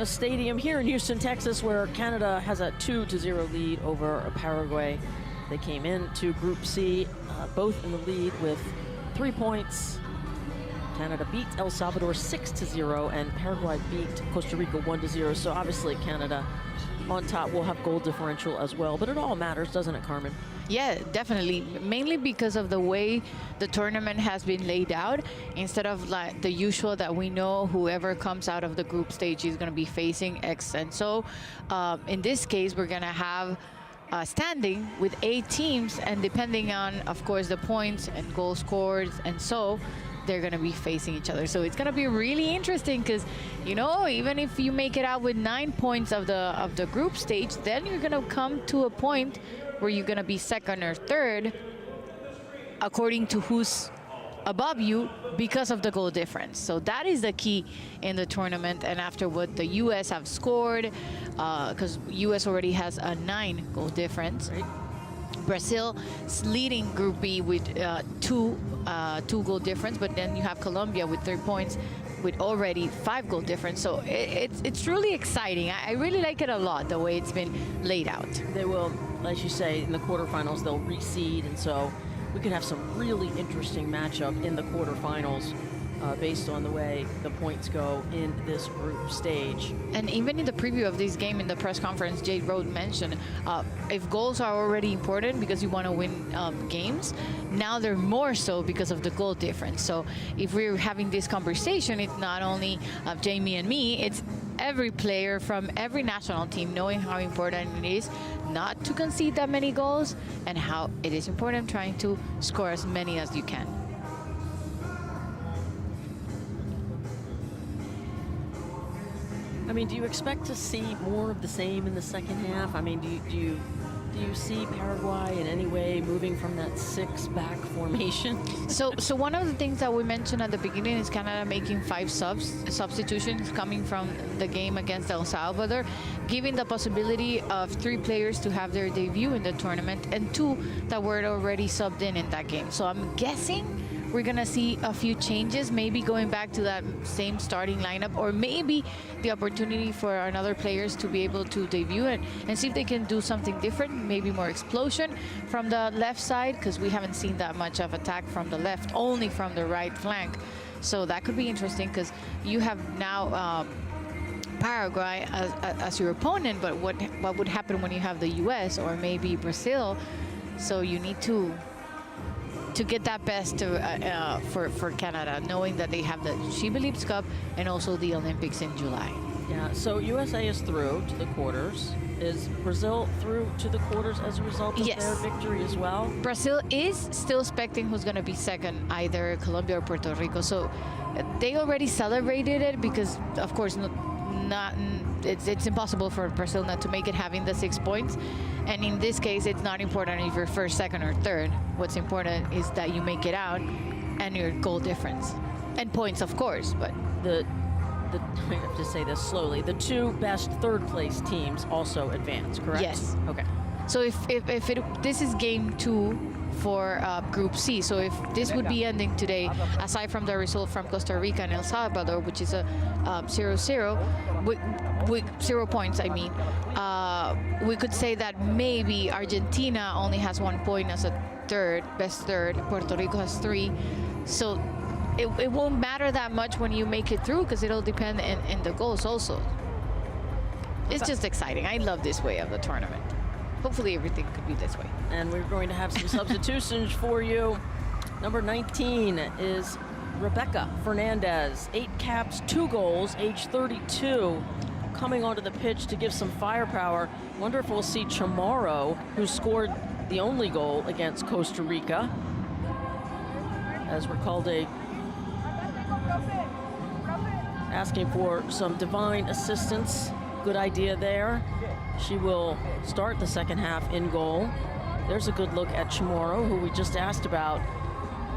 Stadium here in Houston, Texas, where Canada has a 2-0 lead over Paraguay. They came into Group C, both in the lead with 3 points. Canada beat El Salvador 6-0, and Paraguay beat Costa Rica 1-0. So obviously Canada on top will have goal differential as well, but it all matters, doesn't it, Carmen? Yeah, definitely. Mainly because of the way the tournament has been laid out. Instead of like the usual that we know whoever comes out of the group stage is going to be facing X. And so in this case, we're going to have standing with 8 teams, and depending on, of course, the points and goal scores, and so they're going to be facing each other. So it's going to be really interesting because, you know, even if you make it out with 9 points of the group stage, then you're going to come to a point where you're going to be second or third according to who's above you because of the goal difference. So that is the key in the tournament. And after what the U.S. have scored, because U.S. already has a 9 goal difference. Right. Brazil is leading Group B with two goal difference, but then you have Colombia with 3 points with already 5 goal difference. So it's really exciting. I really like it a lot, the way it's been laid out. They will, as you say, in the quarterfinals, they'll reseed, and so we could have some really interesting matchup in the quarterfinals based on the way the points go in this group stage. And even in the preview of this game in the press conference, Jade Road mentioned if goals are already important because you want to win games, now they're more so because of the goal difference. So if we're having this conversation, it's not only Jamie and me, it's every player from every national team knowing how important it is not to concede that many goals and how it is important trying to score as many as you can. I mean, do you expect to see more of the same in the second half? I mean, do you see Paraguay in any way moving from that 6-back formation? So one of the things that we mentioned at the beginning is Canada making 5 substitutions coming from the game against El Salvador, giving the possibility of 3 players to have their debut in the tournament and 2 that were already subbed in that game. So I'm guessing we're going to see a few changes, maybe going back to that same starting lineup, or maybe the opportunity for another players to be able to debut and see if they can do something different, maybe more explosion from the left side, because we haven't seen that much of attack from the left, only from the right flank. So that could be interesting because you have now Paraguay as your opponent, but what would happen when you have the US or maybe Brazil? So you need to get that best for Canada, knowing that they have the She Believes Cup and also the Olympics in July. Yeah, so USA is through to the quarters. Is Brazil through to the quarters as a result of their victory as well? Brazil is still expecting who's going to be second, either Colombia or Puerto Rico. So they already celebrated it because, of course, it's impossible for Brazil not to make it having the 6 points. And in this case, it's not important if you're first, second, or third. What's important is that you make it out and your goal difference. And points, of course, but I have to say this slowly, the 2 best third-place teams also advance, correct? Yes. Okay. So if this is game 2 for Group C, so if this would be ending today, aside from the result from Costa Rica and El Salvador, which is a 0-0, with 0 points, I mean, we could say that maybe Argentina only has 1 point as a best third. Puerto Rico has 3. So it won't matter that much when you make it through because it'll depend in the goals also. It's just exciting. I love this way of the tournament. Hopefully everything could be this way. And we're going to have some substitutions for you. Number 19 is Rebecca Fernandez, 8 caps, 2 goals, age 32, coming onto the pitch to give some firepower. Wonder if we'll see Chamorro, who scored the only goal against Costa Rica, as we're called asking for some divine assistance. Good idea there. She will start the second half in goal. There's a good look at Chamorro, who we just asked about.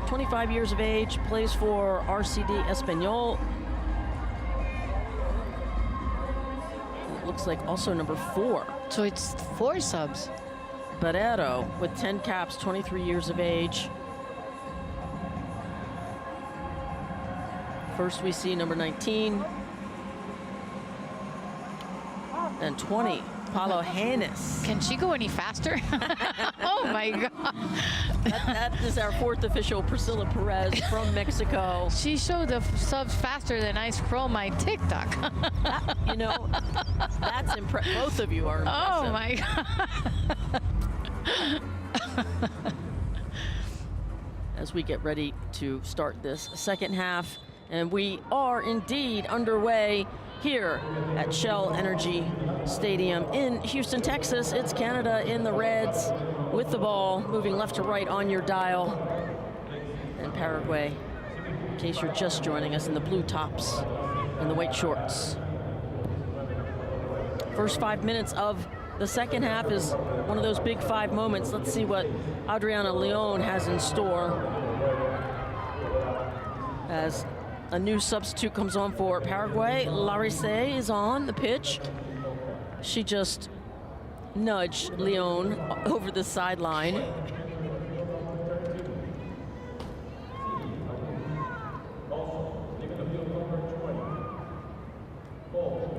25 years of age, plays for RCD Español. It looks like also number 4. So it's 4 subs. Barrero with 10 caps, 23 years of age. First we see number 19 and 20, Paulo Hanes. Can she go any faster? Oh my God. That is our fourth official, Priscilla Perez from Mexico. She showed the subs faster than I scroll my TikTok. You know, that's impressive. Both of you are impressive. Oh my God. As we get ready to start this second half, and we are indeed underway here at Shell Energy Stadium in Houston, Texas. It's Canada in the reds with the ball, moving left to right on your dial. And Paraguay, in case you're just joining us, in the blue tops and the white shorts. First 5 minutes of the second half is one of those big 5 moments. Let's see what Adriana Leon has in store as a new substitute comes on for Paraguay. Larisse is on the pitch. She just nudged Leon over the sideline.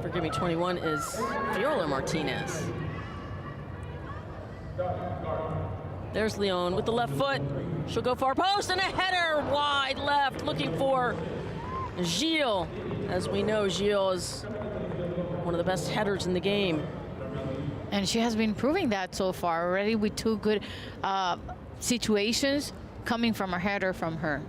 Forgive me, 21 is Fiola Martinez. There's Leon with the left foot. She'll go far post and a header wide left, looking for Gilles. As we know, Gilles is one of the best headers in the game. And she has been proving that so far already with 2 good situations coming from a header from her.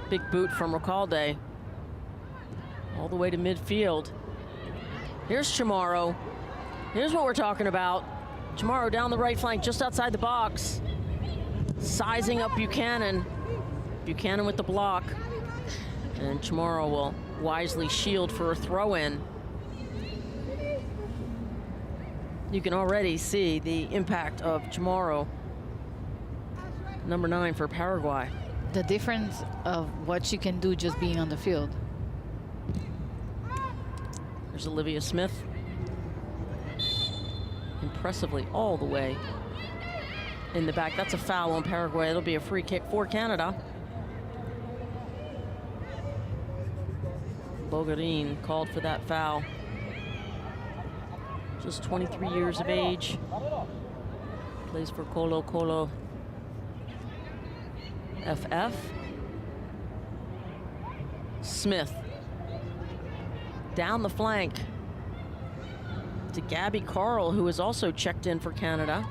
Big boot from Recalde all the way to midfield. Here's Chamorro. Here's what we're talking about. Chamorro down the right flank, just outside the box. Sizing up Buchanan. Buchanan with the block. And Chamorro will wisely shield for a throw-in. You can already see the impact of Chamorro, number 9 for Paraguay. The difference of what she can do just being on the field. There's Olivia Smith. Impressively all the way in the back. That's a foul on Paraguay. It'll be a free kick for Canada. Bogarin called for that foul. Just 23 years of age. Plays for Colo Colo FF. Smith down the flank to Gabby Carl, who is also checked in for Canada.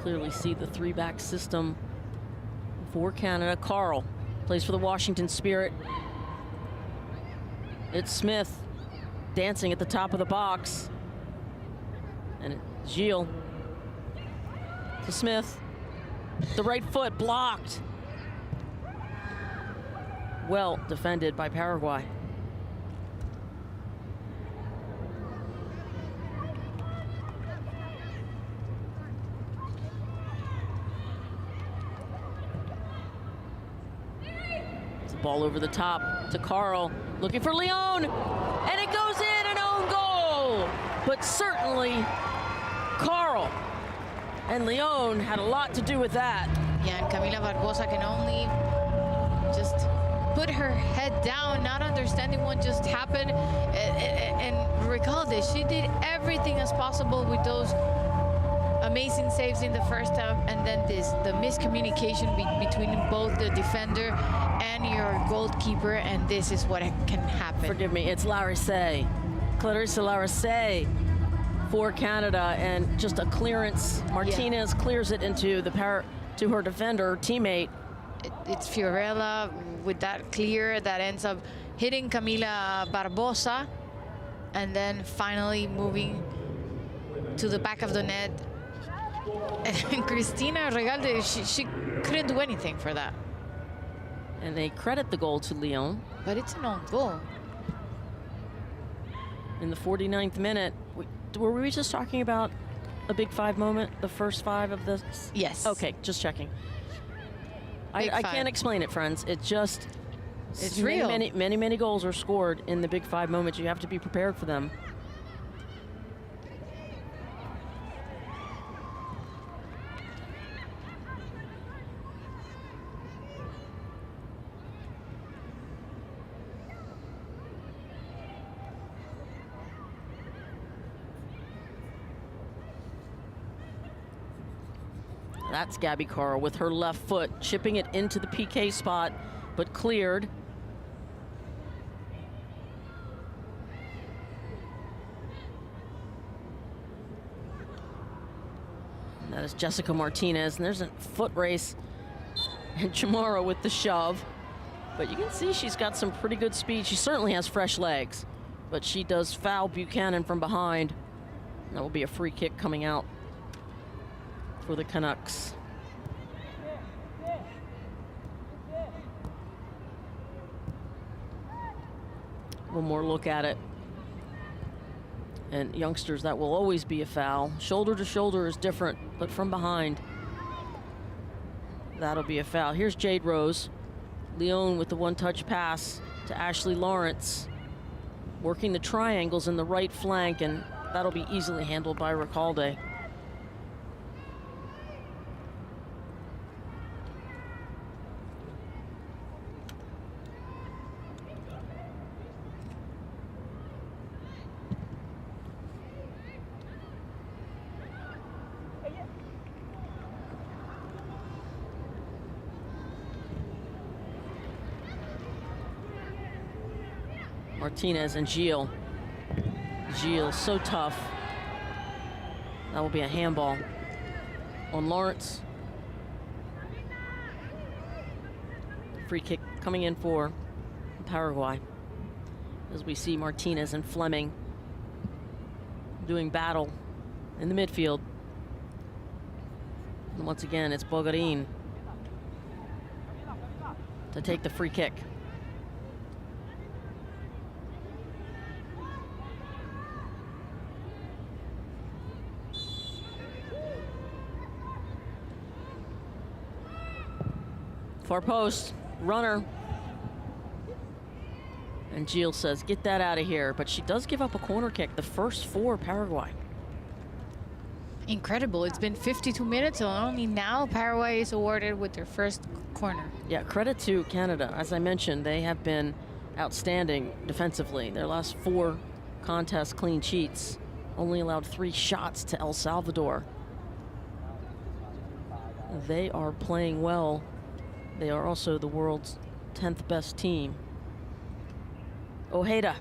Clearly see the 3-back system for Canada. Carl plays for the Washington Spirit. It's Smith dancing at the top of the box. And Gilles to Smith. The right foot blocked. Well defended by Paraguay. It's a ball over the top to Carl, looking for Leon, and it goes in, an own goal. But certainly Carl and Leon had a lot to do with that. Yeah, and Camila Barbosa can only just put her head down, not understanding what just happened. And recall this, she did everything as possible with those amazing saves in the first half, and then the miscommunication between both the defender and your goalkeeper, and this is what can happen. Forgive me, it's Larisse, Clarissa Larisse for Canada, and just a clearance. Martinez clears it into to her defender teammate. It's Fiorella with that clear that ends up hitting Camila Barbosa, and then finally moving to the back of the net. And Cristina Regalde, she couldn't do anything for that. And they credit the goal to Leon. But it's an own goal. In the 49th minute, were we just talking about a big 5 moment, the first 5 of this? Yes. Okay, just checking. I can't explain it, friends. It just, It's real. Many goals are scored in the Big Five moments. You have to be prepared for them. That's Gabby Carl with her left foot, chipping it into the PK spot, but cleared. And that is Jessica Martinez, and there's a foot race. And Chamorro with the shove. But you can see she's got some pretty good speed. She certainly has fresh legs, but she does foul Buchanan from behind. That will be a free kick coming out for the Canucks. One more look at it. And youngsters, that will always be a foul. Shoulder to shoulder is different, but from behind, that'll be a foul. Here's Jade Rose. Leon with the one-touch pass to Ashley Lawrence, working the triangles in the right flank, and that'll be easily handled by Recalde. Martinez and Gilles. Gilles, so tough. That will be a handball on Lawrence. Free kick coming in for Paraguay, as we see Martinez and Fleming doing battle in the midfield. And once again, it's Bogarin to take the free kick. Far post, runner. And Gilles says, get that out of here. But she does give up a corner kick, the first for Paraguay. Incredible. It's been 52 minutes, and only now Paraguay is awarded with their first corner. Yeah, credit to Canada. As I mentioned, they have been outstanding defensively. Their last 4 contests, clean sheets. Only allowed 3 shots to El Salvador. They are playing well. They are also the world's 10th best team. Ojeda.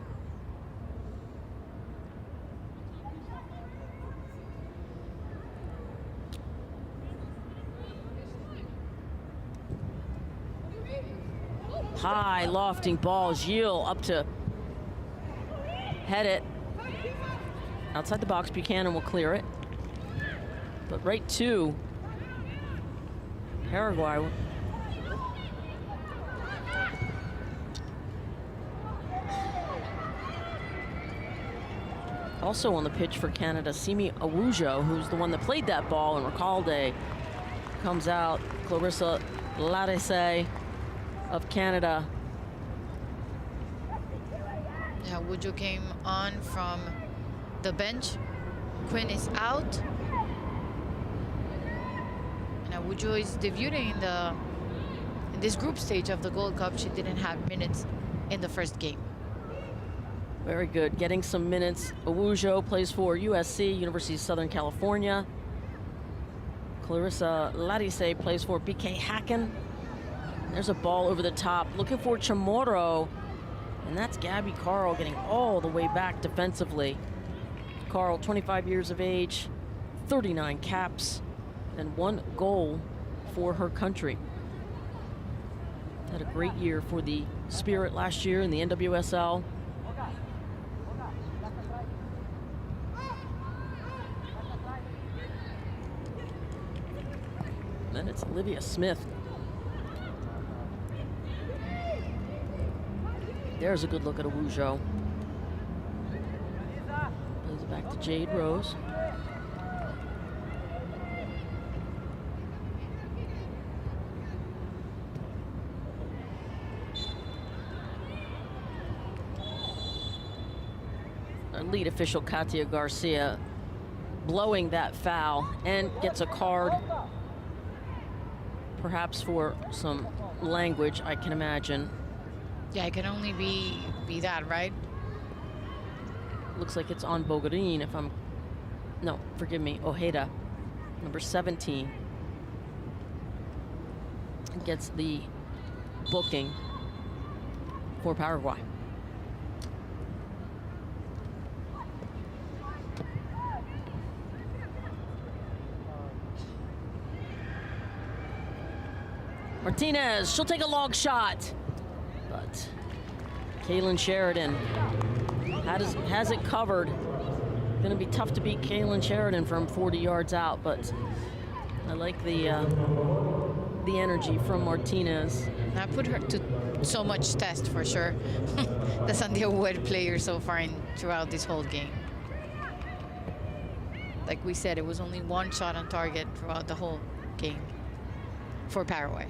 High lofting ball. Gilles up to head it. Outside the box, Buchanan will clear it. But right to Paraguay. Also on the pitch for Canada, Simi Awujo, who's the one that played that ball, and Recalde comes out. Clarissa Larise of Canada. Yeah, Awujo came on from the bench. Quinn is out. And Awujo is debuting in this group stage of the Gold Cup. She didn't have minutes in the first game. Very good, getting some minutes. Awujo plays for USC, University of Southern California. Clarissa Larise plays for BK Hacken. There's a ball over the top, looking for Chamorro. And that's Gabby Carl getting all the way back defensively. Carl, 25 years of age, 39 caps, and 1 goal for her country. Had a great year for the Spirit last year in the NWSL. Then it's Olivia Smith. There's a good look at Awujo. Plays it back to Jade Rose. lead official, Katia Garcia, blowing that foul and gets a card, perhaps for some language, I can imagine. Yeah, it can only be that, right? Looks like it's on Bogarin, if I'm, no, forgive me, Ojeda, number 17. Gets the booking for Paraguay. Martinez, she'll take a long shot, but Kaylin Sheridan has it covered. Gonna be tough to beat Kaylin Sheridan from 40 yards out, but I like the energy from Martinez. I put her to so much test for sure. The Santiago Wed player so far throughout this whole game. Like we said, it was only one shot on target throughout the whole game for Paraguay.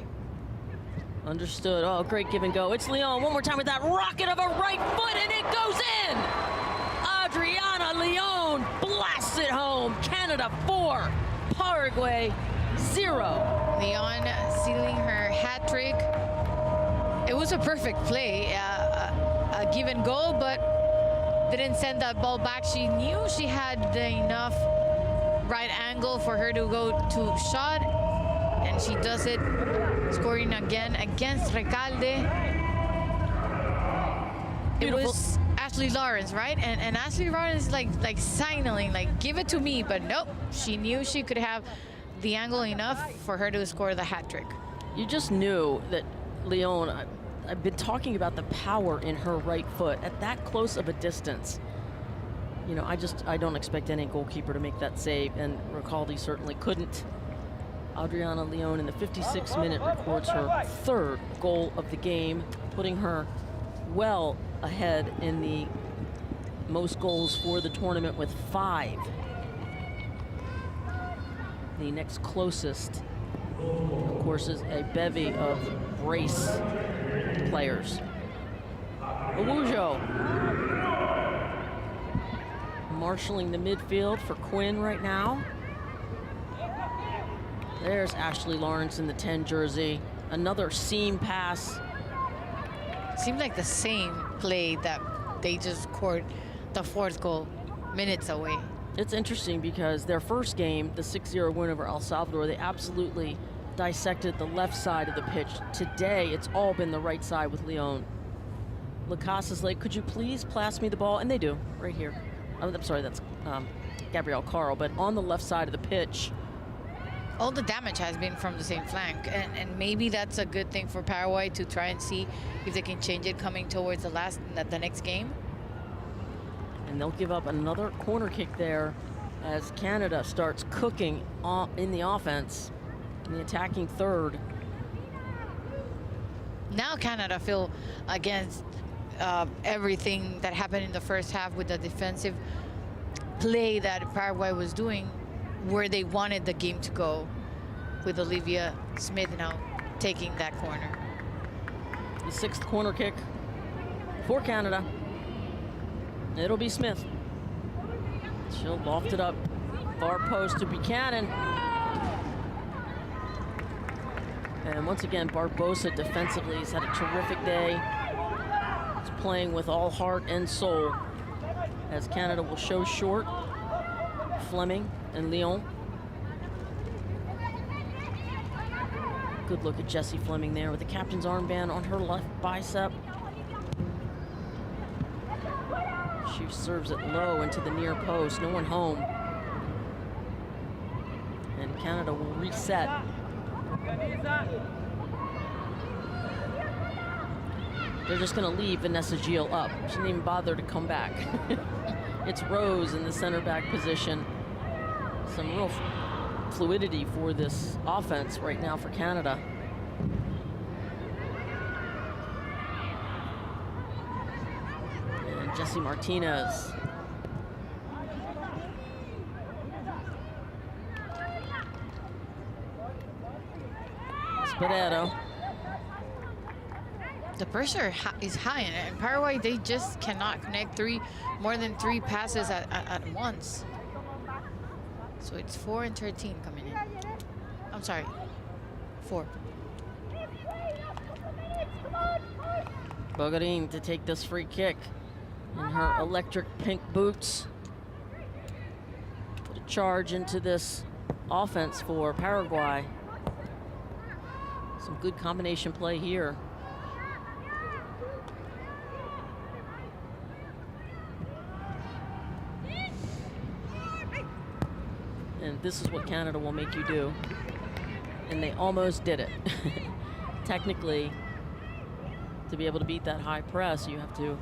Understood. Oh, great give and go. It's Leon one more time with that rocket of a right foot, and it goes in. Adriana Leon blasts it home. Canada 4, Paraguay 0. Leon sealing her hat trick. It was a perfect play, a give and go, but didn't send that ball back. She knew she had enough right angle for her to go to shot, and she does it, scoring again against Recalde. It was Ashley Lawrence, right? And Ashley Lawrence like signaling, like, give it to me, but nope. She knew she could have the angle enough for her to score the hat trick. You just knew that Leon, I've been talking about the power in her right foot at that close of a distance. You know, I don't expect any goalkeeper to make that save, and Recalde certainly couldn't. Adriana Leon in the 56th minute records her third goal of the game, putting her well ahead in the most goals for the tournament with 5. The next closest, of course, is a bevy of brace players. Awujo marshalling the midfield for Quinn right now. There's Ashley Lawrence in the 10 jersey. Another seam pass. Seemed like the same play that they just scored the 4th goal minutes away. It's interesting because their first game, the 6-0 win over El Salvador, they absolutely dissected the left side of the pitch. Today, it's all been the right side with Leon. Lacasa's like, could you please pass me the ball? And they do, right here. I'm sorry, that's Gabrielle Carl, but on the left side of the pitch. All the damage has been from the same flank, and maybe that's a good thing for Paraguay to try and see if they can change it coming towards the next game. And they'll give up another corner kick there as Canada starts cooking in the offense, in the attacking third. Now Canada feel against everything that happened in the first half with the defensive play that Paraguay was doing, where they wanted the game to go, with Olivia Smith now taking that corner. The 6th corner kick for Canada. It'll be Smith. She'll loft it up, far post to Buchanan. And once again, Barbosa defensively has had a terrific day. He's playing with all heart and soul, as Canada will show short. Fleming and Leon. Good look at Jessie Fleming there with the captain's armband on her left bicep. She serves it low into the near post, no one home. And Canada will reset. They're just gonna leave Vanessa Gil up. She didn't even bother to come back. It's Rose in the center back position. Some real fluidity for this offense right now for Canada. And Jessie Martinez. Spadero. The pressure is high, and Paraguay, they just cannot connect more than three passes at once. So it's 4 and 13 coming in. I'm sorry, 4. Bogarin to take this free kick in her electric pink boots. Put a charge into this offense for Paraguay. Some good combination play here. And this is what Canada will make you do. And they almost did it. Technically, to be able to beat that high press, you have to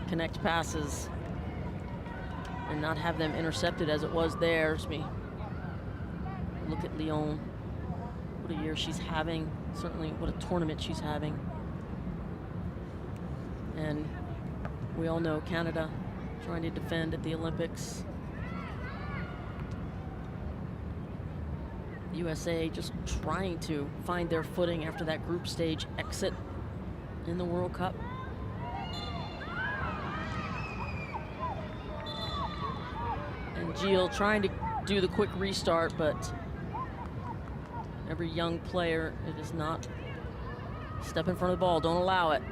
connect passes and not have them intercepted as it was there. Look at Lyon. What a year she's having. Certainly what a tournament she's having. And we all know Canada trying to defend at the Olympics. USA just trying to find their footing after that group stage exit in the World Cup. And Gilles trying to do the quick restart, but every young player, it is not step in front of the ball, don't allow it.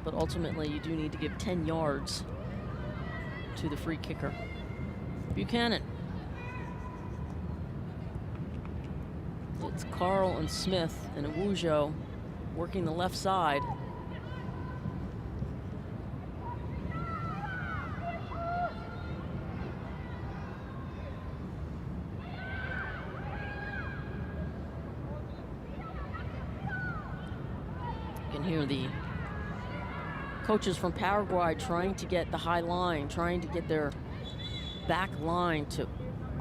But ultimately, you do need to give 10 yards to the free kicker. Buchanan. It's Carl and Smith and Awujo working the left side. You can hear the coaches from Paraguay trying to get the high line, trying to get their back line to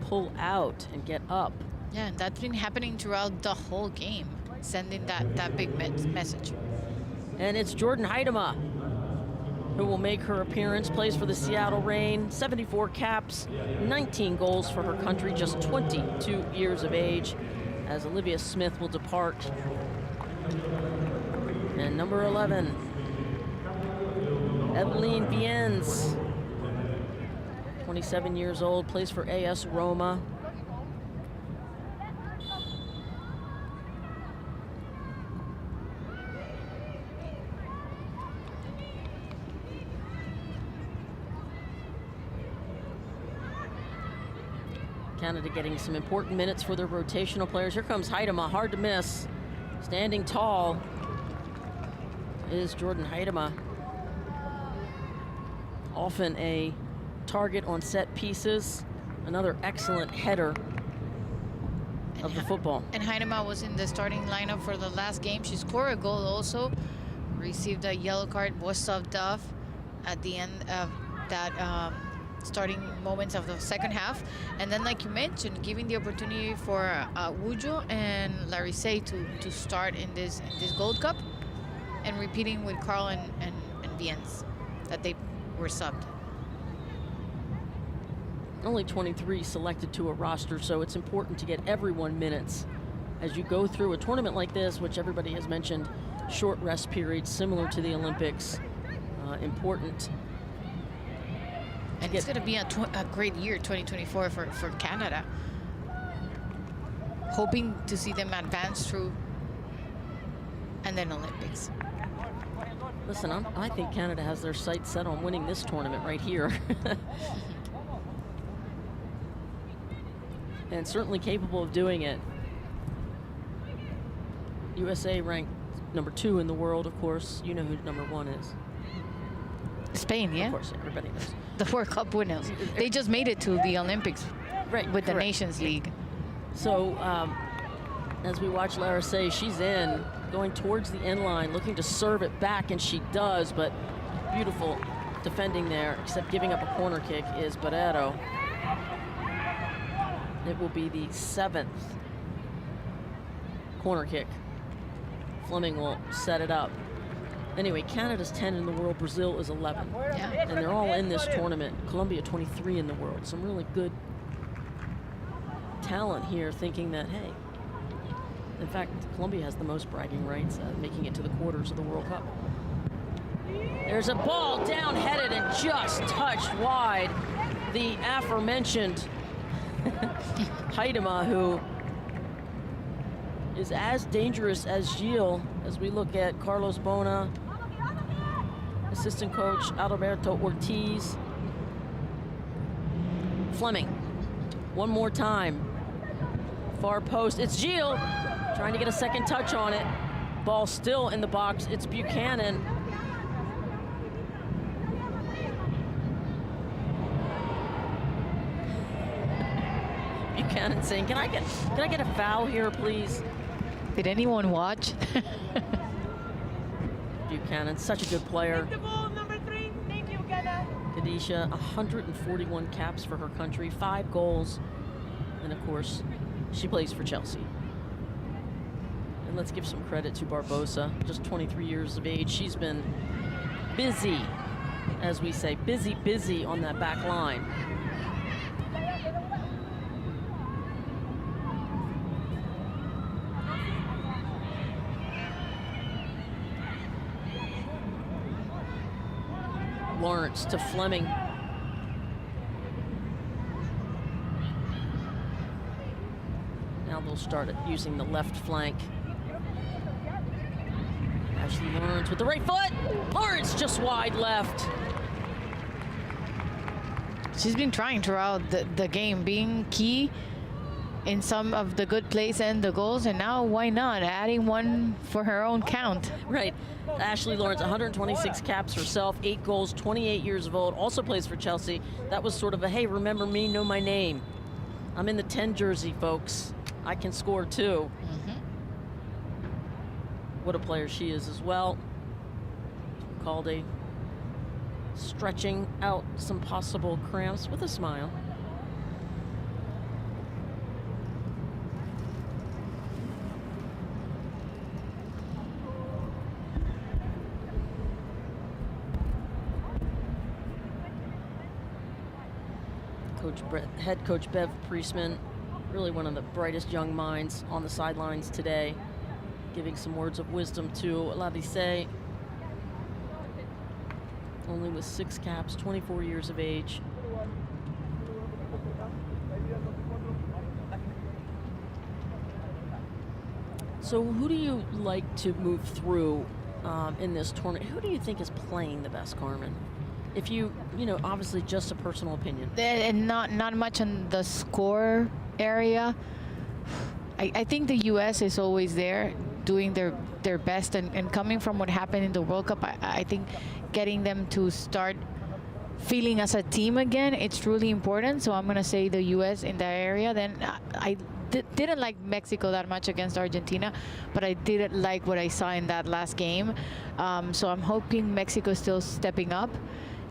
pull out and get up. Yeah, and that's been happening throughout the whole game, sending that big message. And it's Jordan Huitema who will make her appearance, plays for the Seattle Reign, 74 caps, 19 goals for her country, just 22 years of age, as Olivia Smith will depart. And number 11, Eveline Viens, 27 years old, plays for AS Roma. Canada getting some important minutes for their rotational players. Here comes Huitema, hard to miss. Standing tall is Jordan Huitema. Often a target on set pieces. Another excellent header of the football. And Huitema was in the starting lineup for the last game. She scored a goal also, received a yellow card, was subbed off at the end of that starting moments of the second half. And then, like you mentioned, giving the opportunity for Awujo and Larisset to start in this Gold Cup, and repeating with Carl and Viens, that they were subbed. Only 23 selected to a roster, so it's important to get everyone minutes as you go through a tournament like this, which everybody has mentioned, short rest periods similar to the Olympics. Important. And it's going to be a great year, 2024, for Canada. Hoping to see them advance through and then Olympics. Listen, I think Canada has their sights set on winning this tournament right here. And certainly capable of doing it. USA ranked number 2 in the world, of course. You know who number 1 is. Spain, yeah? Of course, everybody knows. The World Cup winners. They just made it to the Olympics, right, with correct. the Nations League. So as we watch Larisset, she's in, going towards the end line, looking to serve it back, and she does, but beautiful defending there, except giving up a corner kick is Barrero. It will be the 7th corner kick. Fleming will set it up. Anyway, Canada's 10 in the world, Brazil is 11. Yeah. And they're all in this tournament. Colombia 23 in the world. Some really good talent here, thinking that, hey, in fact, Colombia has the most bragging rights, making it to the quarters of the World Cup. There's a ball down-headed and just touched wide. The aforementioned Haidema, who is as dangerous as Gilles, as we look at Carlos Bona, assistant coach Adalberto Ortiz. Fleming, one more time. Far post, it's Gilles, trying to get a second touch on it. Ball still in the box, it's Buchanan. Buchanan saying, can I get a foul here, please? Did anyone watch? Buchanan, such a good player. Take the ball, number 3. Thank you, Buchanan. Khadisha, 141 caps for her country, 5 goals. And of course, she plays for Chelsea. And let's give some credit to Barbosa, just 23 years of age. She's been busy, as we say, busy on that back line. Lawrence to Fleming. Now they'll start using the left flank. Ashley Lawrence with the right foot. Lawrence just wide left. She's been trying throughout the game, being key in some of the good plays and the goals, and now why not adding one for her own count? Right. Ashley Lawrence, 126 caps herself, 8 goals, 28 years of old, also plays for Chelsea. That was sort of a, hey, remember me, know my name. I'm in the 10 jersey, folks. I can score too. What a player she is as well. Calde stretching out some possible cramps with a smile. Head coach Bev Priestman, really one of the brightest young minds on the sidelines today, giving some words of wisdom to Ladise, only with 6 caps, 24 years of age. So who do you like to move through in this tournament? Who do you think is playing the best, Carmen? If you know, obviously just a personal opinion. And not much on the score area. I think the U.S. is always there doing their best, and coming from what happened in the World Cup, I think getting them to start feeling as a team again, it's really important. So I'm going to say the U.S. in that area. Then I didn't like Mexico that much against Argentina, but I did like what I saw in that last game. So I'm hoping Mexico is still stepping up.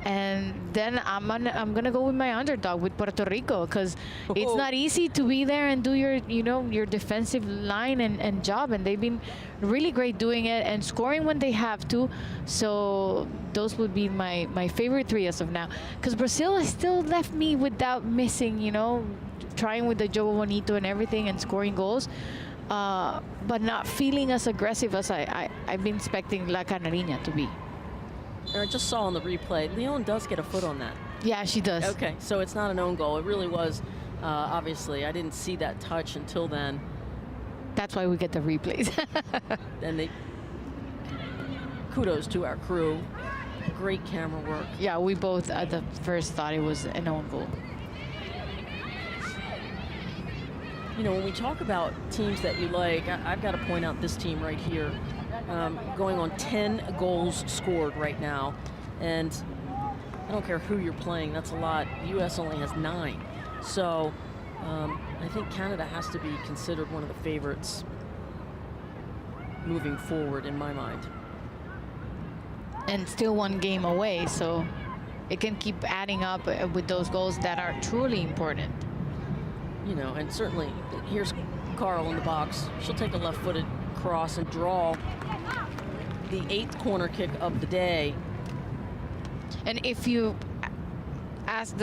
And then I'm gonna go with my underdog, with Puerto Rico, because it's not easy to be there and do your defensive line and job, and they've been really great doing it and scoring when they have to. So those would be my favorite 3 as of now, because Brazil has still left me without missing, trying with the Jogo Bonito and everything and scoring goals, but not feeling as aggressive as I've been expecting La Canariña to be. And I just saw on the replay, Leon does get a foot on that. Yeah, she does. Okay, so it's not an own goal. It really was, obviously. I didn't see that touch until then. That's why we get the replays. And kudos to our crew. Great camera work. Yeah, we both at the first thought it was an own goal. When we talk about teams that you like, I've got to point out this team right here. Going on 10 goals scored right now. And I don't care who you're playing, that's a lot. The U.S. only has 9. So I think Canada has to be considered one of the favorites moving forward in my mind. And still 1 game away, so it can keep adding up with those goals that are truly important. And certainly, here's Carl in the box. She'll take a left-footed cross and draw the 8th corner kick of the day. And if I ask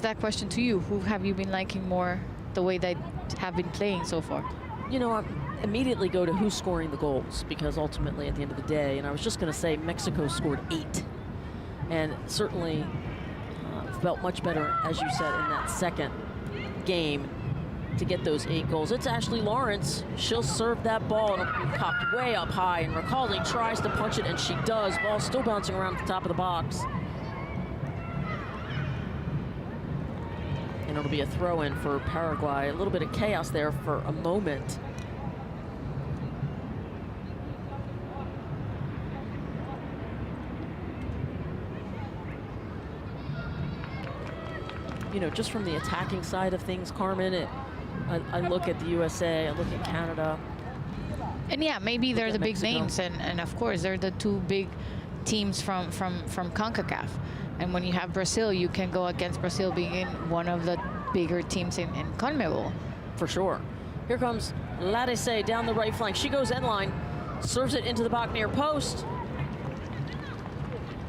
that question to you, who have you been liking more the way they have been playing so far. You know, I immediately go to who's scoring the goals, because ultimately at the end of the day, and I was just going to say Mexico scored 8, and certainly felt much better, as you said, in that second game to get those 8 goals. It's Ashley Lawrence. She'll serve that ball, and it'll be popped way up high, and Recalde tries to punch it, and she does. Ball still bouncing around at the top of the box. And it'll be a throw-in for Paraguay. A little bit of chaos there for a moment. You know, just from the attacking side of things, Carmen, I look at the USA, I look at Canada. And yeah, maybe they're the big Mexico. names, and of course they're the 2 big teams from Concacaf. And when you have Brazil, you can go against Brazil being one of the bigger teams in CONMEBOL. For sure. Here comes Ladese down the right flank. She goes end line, serves it into the back near post.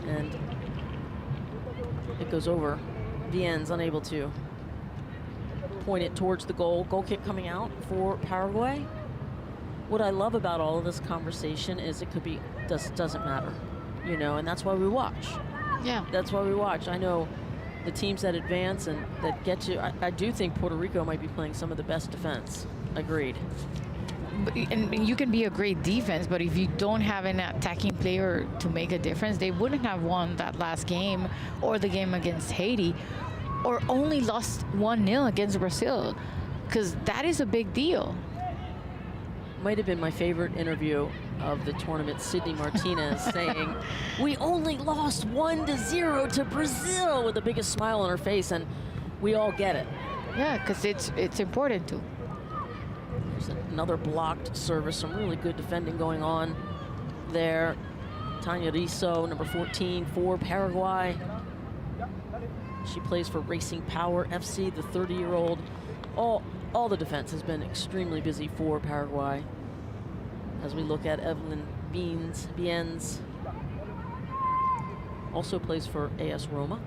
And it goes over. Vien's unable to point it towards the goal. Goal kick coming out for Paraguay. What I love about all of this conversation is it could be, doesn't matter, you know, and that's why we watch. Yeah. That's why we watch. I know the teams that advance and that get you, I do think Puerto Rico might be playing some of the best defense. Agreed. And you can be a great defense, but if you don't have an attacking player to make a difference, they wouldn't have won that last game or the game against Haiti, or only lost 1-0 against Brazil, because that is a big deal. Might have been my favorite interview of the tournament, Sydney Martinez saying, "We only lost 1-0 to Brazil," with the biggest smile on her face, and we all get it. Yeah, because it's important to. There's another blocked service, some really good defending going on there. Tanya Riso, number 14 for Paraguay. She plays for Racing Power FC, the 30-year-old. All the defense has been extremely busy for Paraguay. As we look at Evelyn Biens, also plays for AS Roma.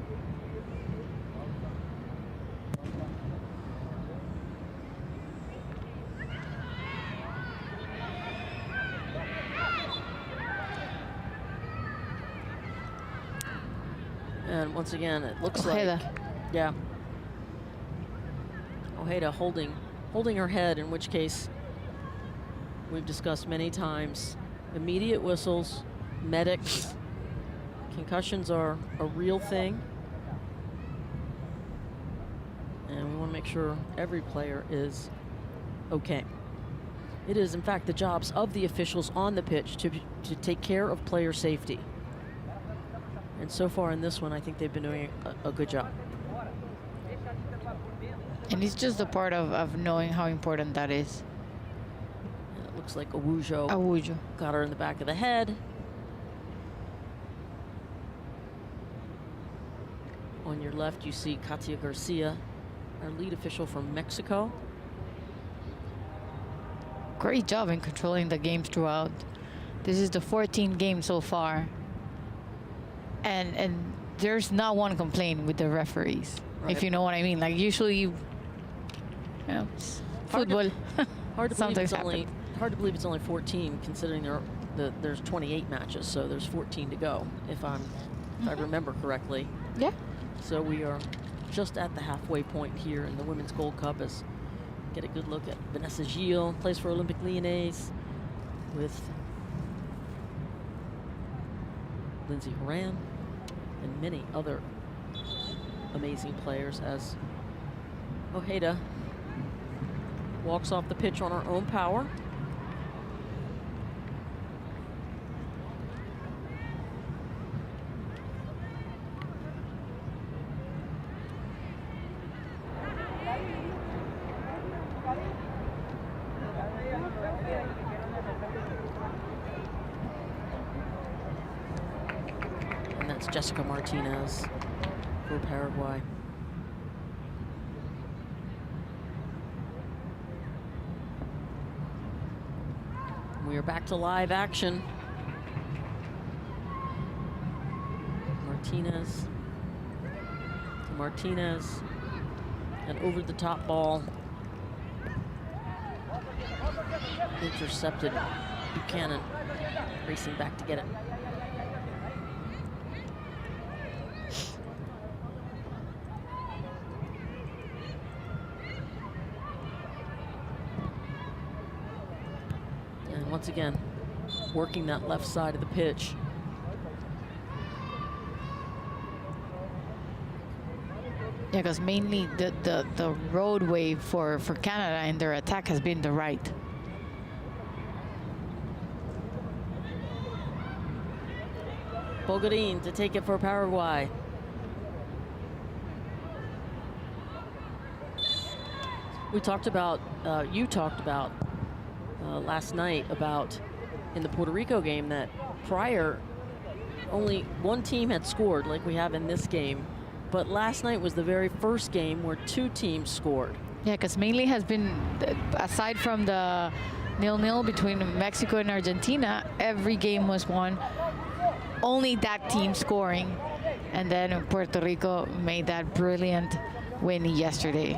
And once again, it looks Ojeda. like, yeah, Ojeda holding her head, in which case we've discussed many times. Immediate whistles, medics, concussions are a real thing. And we want to make sure every player is okay. It is, in fact, the jobs of the officials on the pitch to take care of player safety. And so far in this one, I think they've been doing a good job. And it's just a part of knowing how important that is. And it looks like Awujo got her in the back of the head. On your left, you see Katia Garcia, our lead official from Mexico. Great job in controlling the games throughout. This is the 14th game so far. And there's not one complaint with the referees, Right. if you know what I mean. Like usually, you know, it's football. Hard to believe Sometimes it's only 14, considering there's 28 matches, so there's 14 to go, if I remember correctly. Yeah. So we are just at the halfway point here in the Women's Gold Cup, as get a good look at Vanessa Gilles, plays for Olympique Lyonnais, with Lindsay Horan and many other amazing players, as Ojeda walks off the pitch on her own power. And that's Jessica Martinez for Paraguay. We are back to live action. Martinez to Martinez. An over-the-top ball Intercepted Buchanan, racing back to get it. And once again, working that left side of the pitch. Yeah, because mainly the roadway for Canada in their attack has been the right. Bogarin to take it for Paraguay. We talked about, you talked about last night about in the Puerto Rico game that prior only one team had scored like we have in this game. But last night was the very first game where two teams scored. Yeah, because mainly has been, aside from the 0-0 between Mexico and Argentina, every game was won. Only that team scoring. And then Puerto Rico made that brilliant win yesterday.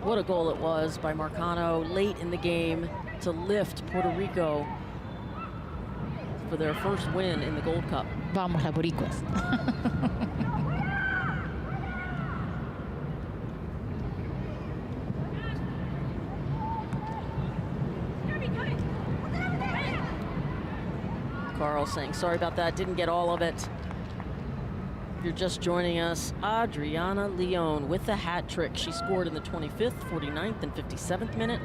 What a goal it was by Marcano late in the game to lift Puerto Rico for their first win in the Gold Cup. Vamos, la Boricuas. Carl saying, sorry about that, didn't get all of it. If you're just joining us, Adriana Leon with the hat trick. She scored in the 25th, 49th, and 57th minute.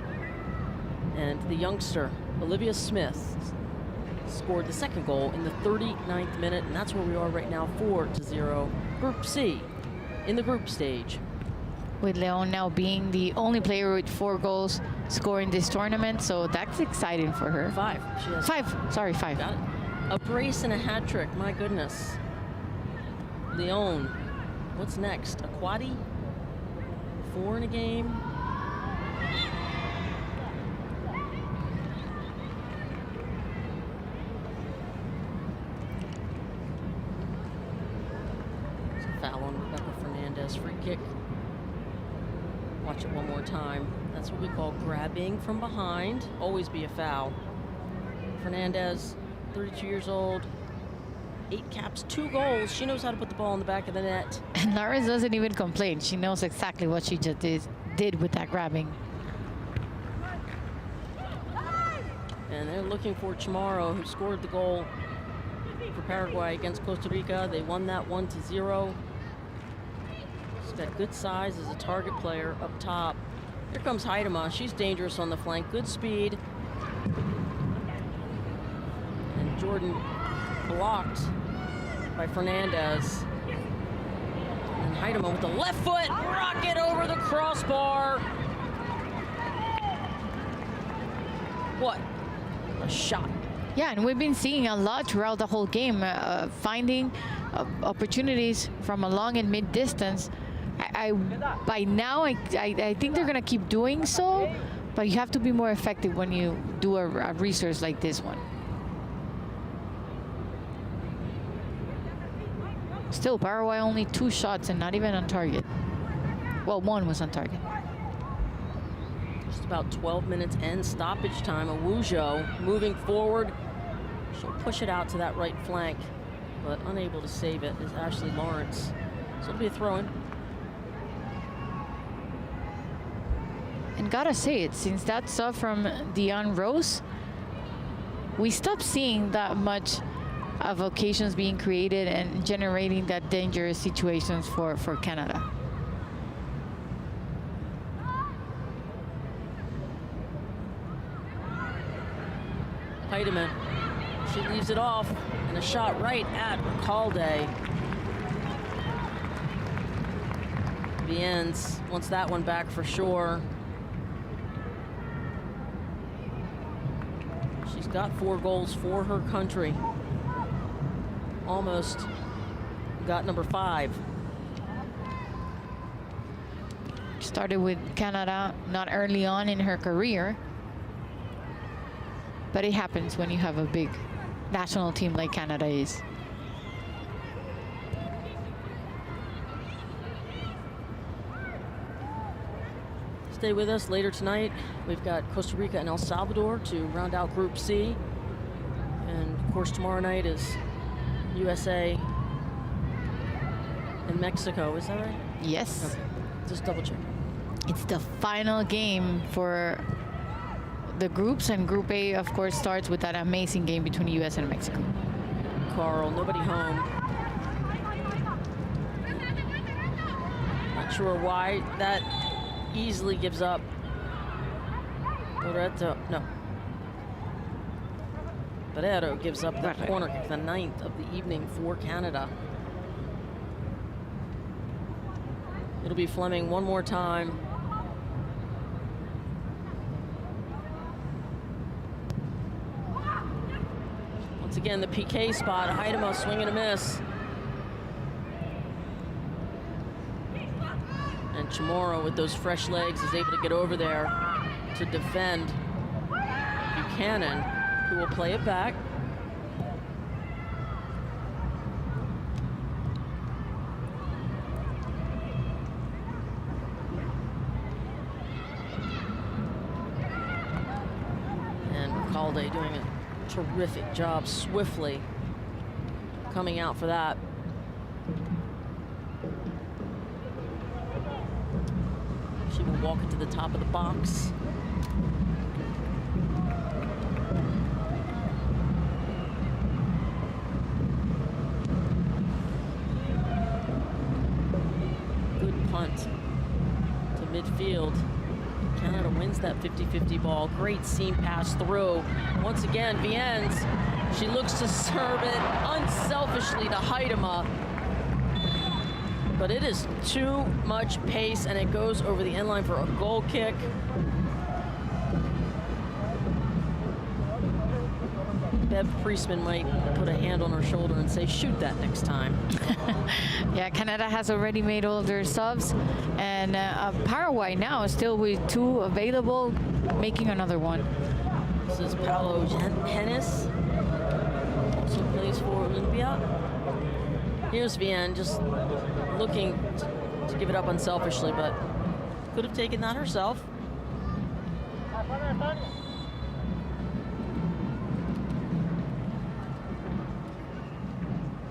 And the youngster, Olivia Smith, scored the second goal in the 39th minute, and that's where we are right now, 4-0. Group C in the group stage. With Leon now being the only player with 4 goals scoring this tournament, so that's exciting for her. 5. She has 5. Sorry, 5. Got it. A brace and a hat trick, my goodness. Leon, what's next? A quaddie? 4 in a game? It's a foul on Rebecca Fernandez, free kick. Watch it one more time. That's what we call grabbing from behind. Always be a foul. Fernandez, 32 years old, 8 caps, 2 goals. She knows how to put the ball in the back of the net. And Lawrence doesn't even complain. She knows exactly what she just did with that grabbing. And they're looking for Chamorro, who scored the goal for Paraguay against Costa Rica. They won that 1-0. She's got good size as a target player up top. Here comes Haidema. She's dangerous on the flank. Good speed. And Jordan blocked by Fernandez. And Haidema with the left foot. Rocket over the crossbar. What a shot. Yeah, and we've been seeing a lot throughout the whole game, finding opportunities from a long and mid distance. By now, I think they're going to keep doing so, but you have to be more effective when you do a research like this one. Still, Paraguay only 2 shots and not even on target. Well, 1 was on target. Just about 12 minutes and stoppage time. Awujo moving forward. She'll push it out to that right flank, but unable to save it is Ashley Lawrence. So it'll be a throw-in. And gotta say it, since that sub from Dion Rose, we stopped seeing that much of occasions being created and generating that dangerous situations for Canada. Heidemann, she leaves it off, and a shot right at Recalde. Viennes wants that one back for sure. She's got 4 goals for her country. Almost got number 5. Started with Canada not early on in her career, but it happens when you have a big national team like Canada is. Stay with us later tonight. We've got Costa Rica and El Salvador to round out Group C. And of course, tomorrow night is USA and Mexico. Is that right? Yes. Okay. Just double check. It's the final game for the groups, and Group A, of course, starts with that amazing game between the US and Mexico. Carl, nobody home. Not sure why that easily gives up. Loreto, no. Barrero gives up the corner kick, the 9th of the evening for Canada. It'll be Fleming one more time. Once again, the PK spot. Heidema swing and a miss. And Chamorro, with those fresh legs, is able to get over there to defend Buchanan, who will play it back. And Recalde doing a terrific job swiftly coming out for that. She will walk it to the top of the box. Good punt to midfield. Canada wins that 50-50 ball. Great seam pass through. Once again, Viennes, she looks to serve it unselfishly to Heidema. But it is too much pace, and it goes over the end line for a goal kick. Bev Priestman might put a hand on her shoulder and say, shoot that next time. Yeah, Canada has already made all their subs, and Paraguay now still with 2 available, making another one. This is Paulo Hennis, also plays for Olympia. Here's Vienne just looking to give it up unselfishly, but could have taken that herself.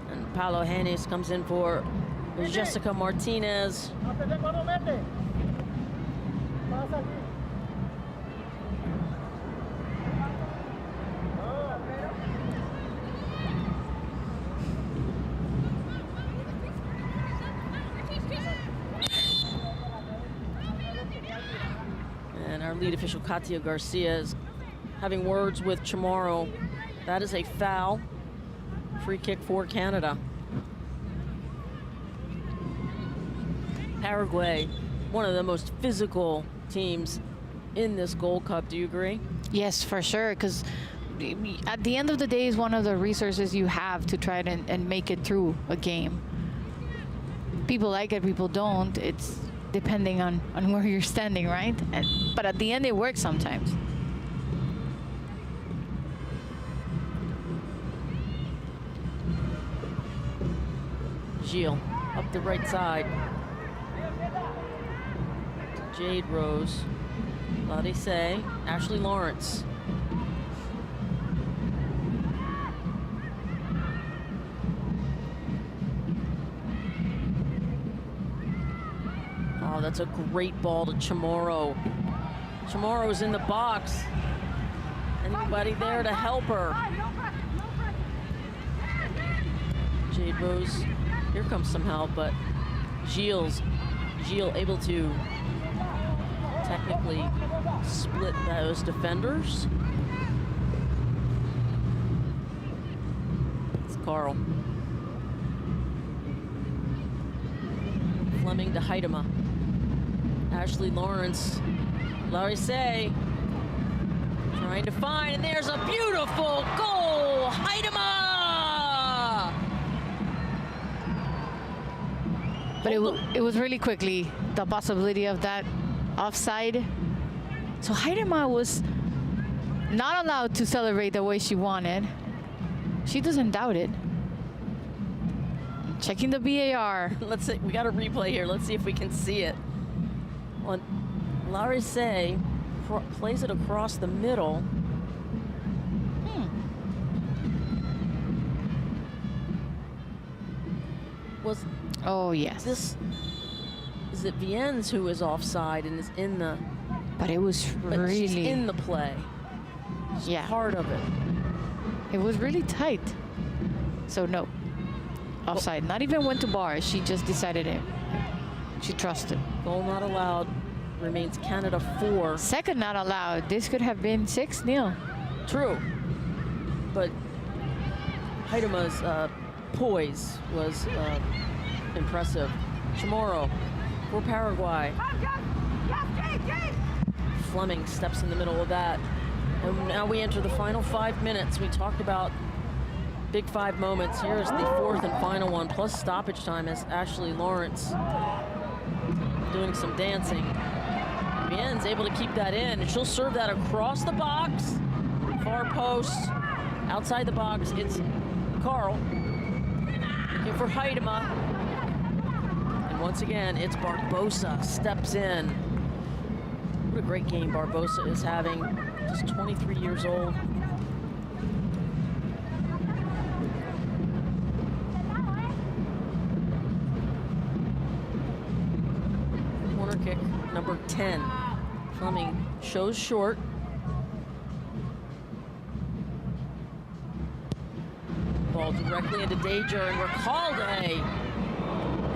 And Paulo Hennis comes in for Jessica Martinez. And our lead official, Katia Garcia, is having words with Chamorro. That is a foul. Free kick for Canada. Paraguay, one of the most physical teams in this Gold Cup. Do you agree? Yes, for sure, because at the end of the day is one of the resources you have to try to and make it through a game. People like it, people don't. It's depending on where you're standing, right? But at the end, it works sometimes. Gilles up the right side. Jade Rose, Larisse, Ashley Lawrence. Oh, that's a great ball to Chamorro. Chamorro's in the box. Anybody there to help her? Jade Rose, here comes some help, but Gilles able to technically split those defenders. It's Carl. Fleming to Heidema. Ashley Lawrence. Larisse trying to find, and there's a beautiful goal! Heidema! But it was really quickly, the possibility of that offside. So Heidema was not allowed to celebrate the way she wanted. She doesn't doubt it. Checking the VAR. Let's see, we got a replay here. Let's see if we can see it. Larise plays it across the middle. Was Oh, yes. this, is it Viens who is offside and is in the, But it was but she's really, in the play. She's yeah, part of it. it was really tight. So no, offside. Not even went to bar. She just decided it. She trusted. Goal not allowed. Remains Canada 4. Second not allowed. This could have been 6-0. True. But Haidema's poise was impressive. Chamorro for Paraguay. Fleming steps in the middle of that. And now we enter the final 5 minutes. We talked about big 5 moments. Here's the fourth and final one, plus stoppage time as Ashley Lawrence doing some dancing. Viens able to keep that in, and she'll serve that across the box. Far post, outside the box, it's Carl. Looking for Haidema. And once again, it's Barbosa, steps in. What a great game Barbosa is having, just 23 years old. Corner kick, number 10. Fleming shows short. Ball directly into danger, and Recalde.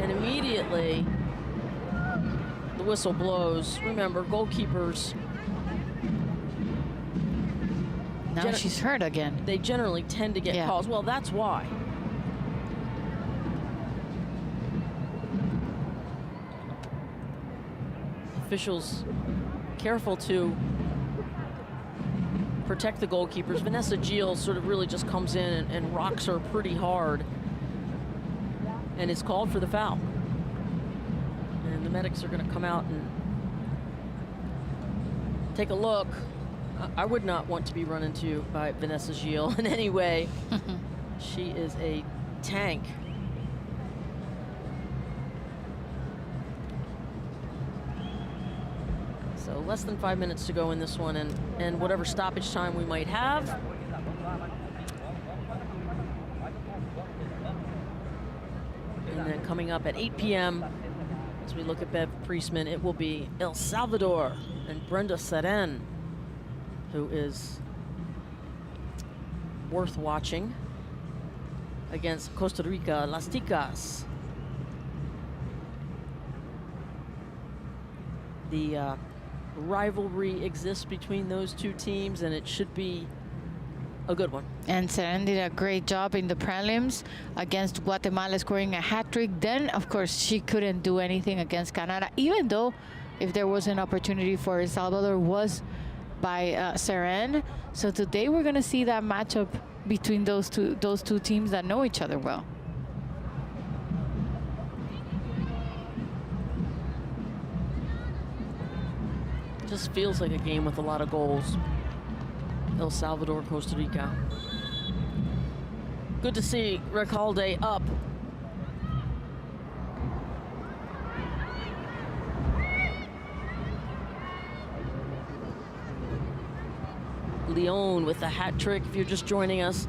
And immediately, the whistle blows. Remember, goalkeepers, Now she's hurt again. they generally tend to get calls. Well, that's why. Officials careful to protect the goalkeepers. Vanessa Gilles sort of really just comes in and rocks her pretty hard, and is called for the foul. And the medics are going to come out and take a look. I would not want to be run into by Vanessa Gilles in any way. She is a tank. So less than 5 minutes to go in this one, and whatever stoppage time we might have. And then coming up at 8 p.m., as we look at Bev Priestman, it will be El Salvador and Brenda Seren, who is worth watching, against Costa Rica, Las Ticas. The rivalry exists between those two teams, and it should be a good one. And Seren did a great job in the prelims against Guatemala, scoring a hat-trick. Then, of course, she couldn't do anything against Canada, even though if there was an opportunity for El Salvador was by Seren. So today we're going to see that matchup between those two teams that know each other well. Just feels like a game with a lot of goals. El Salvador, Costa Rica. Good to see Recalde up. Leon with the hat trick. If you're just joining us,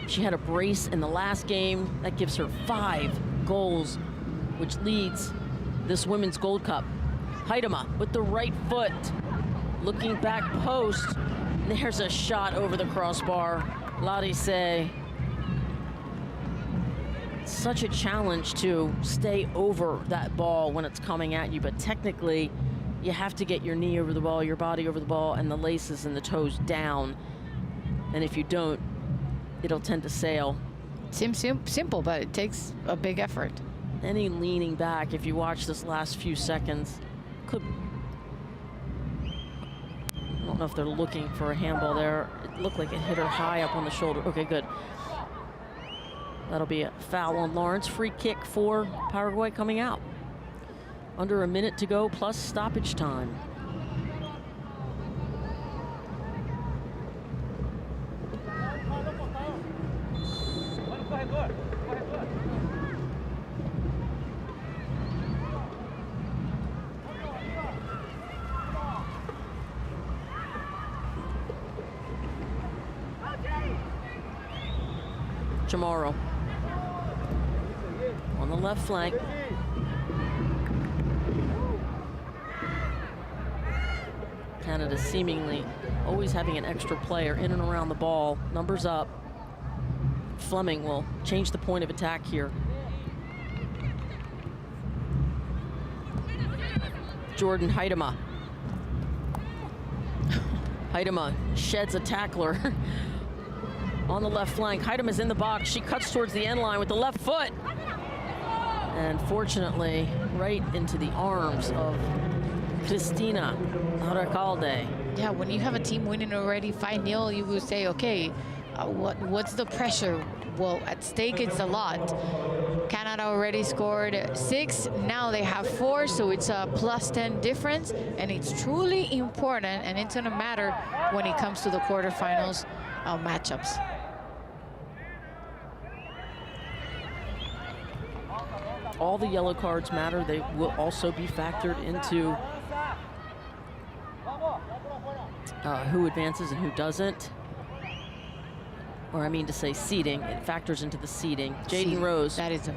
she had a brace in the last game. That gives her 5 goals, which leads this Women's Gold Cup. Haidema with the right foot, looking back post. There's a shot over the crossbar. Larise. Such a challenge to stay over that ball when it's coming at you, but technically you have to get your knee over the ball, your body over the ball, and the laces and the toes down. And if you don't, it'll tend to sail. Seems simple, but it takes a big effort. Any leaning back, if you watch this last few seconds, could, I don't know if they're looking for a handball there. It looked like it hit her high up on the shoulder. Okay, good. That'll be a foul on Lawrence. Free kick for Paraguay coming out. Under a minute to go, plus stoppage time. Chamorro. On the left flank. Canada seemingly always having an extra player in and around the ball. Numbers up. Fleming will change the point of attack here. Jordan Huitema. Huitema sheds a tackler on the left flank. Huitema's in the box. She cuts towards the end line with the left foot. And fortunately, right into the arms of Cristina Recalde. Yeah, when you have a team winning already 5-0, you would say, okay, what's the pressure? Well, at stake it's a lot. Canada already scored 6, now they have 4, so it's a +10 difference, and it's truly important, and it's gonna matter when it comes to the quarterfinals matchups. All the yellow cards matter. They will also be factored into who advances and who doesn't. Or I mean to say seeding. It factors into the seeding. Jaden Rose. That is a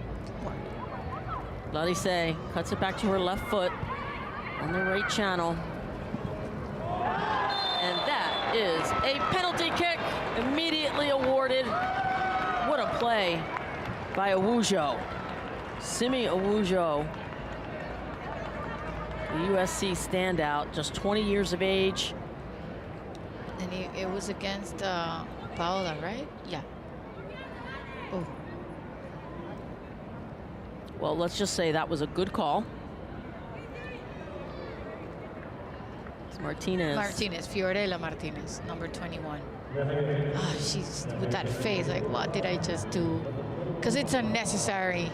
Larisse cuts it back to her left foot on the right channel. And that is a penalty kick immediately awarded. What a play by Awujo. Simi Awujo, the USC standout, just 20 years of age. And it was against Paola, right? Yeah. Oh. Well, let's just say that was a good call. It's Martinez. Fiorella Martinez, number 21. Oh, she's with that face, like, what did I just do? Because it's unnecessary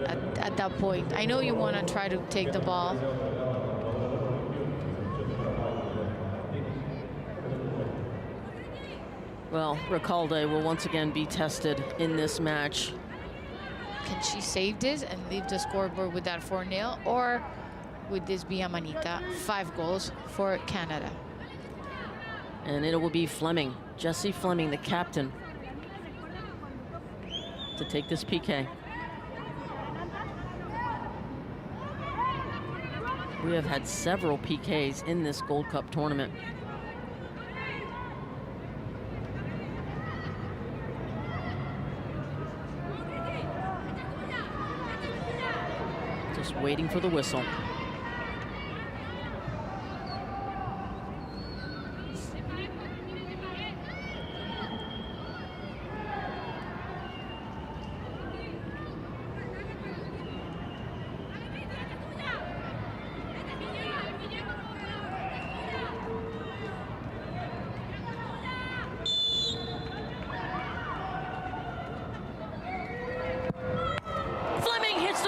at that point. I know you want to try to take the ball. Well, Recalde will once again be tested in this match. Can she save this and leave the scoreboard with that 4-0? Or would this be a manita? 5 goals for Canada. And it will be Fleming, Jessie Fleming, the captain, to take this PK. We have had several PKs in this Gold Cup tournament. Just waiting for the whistle.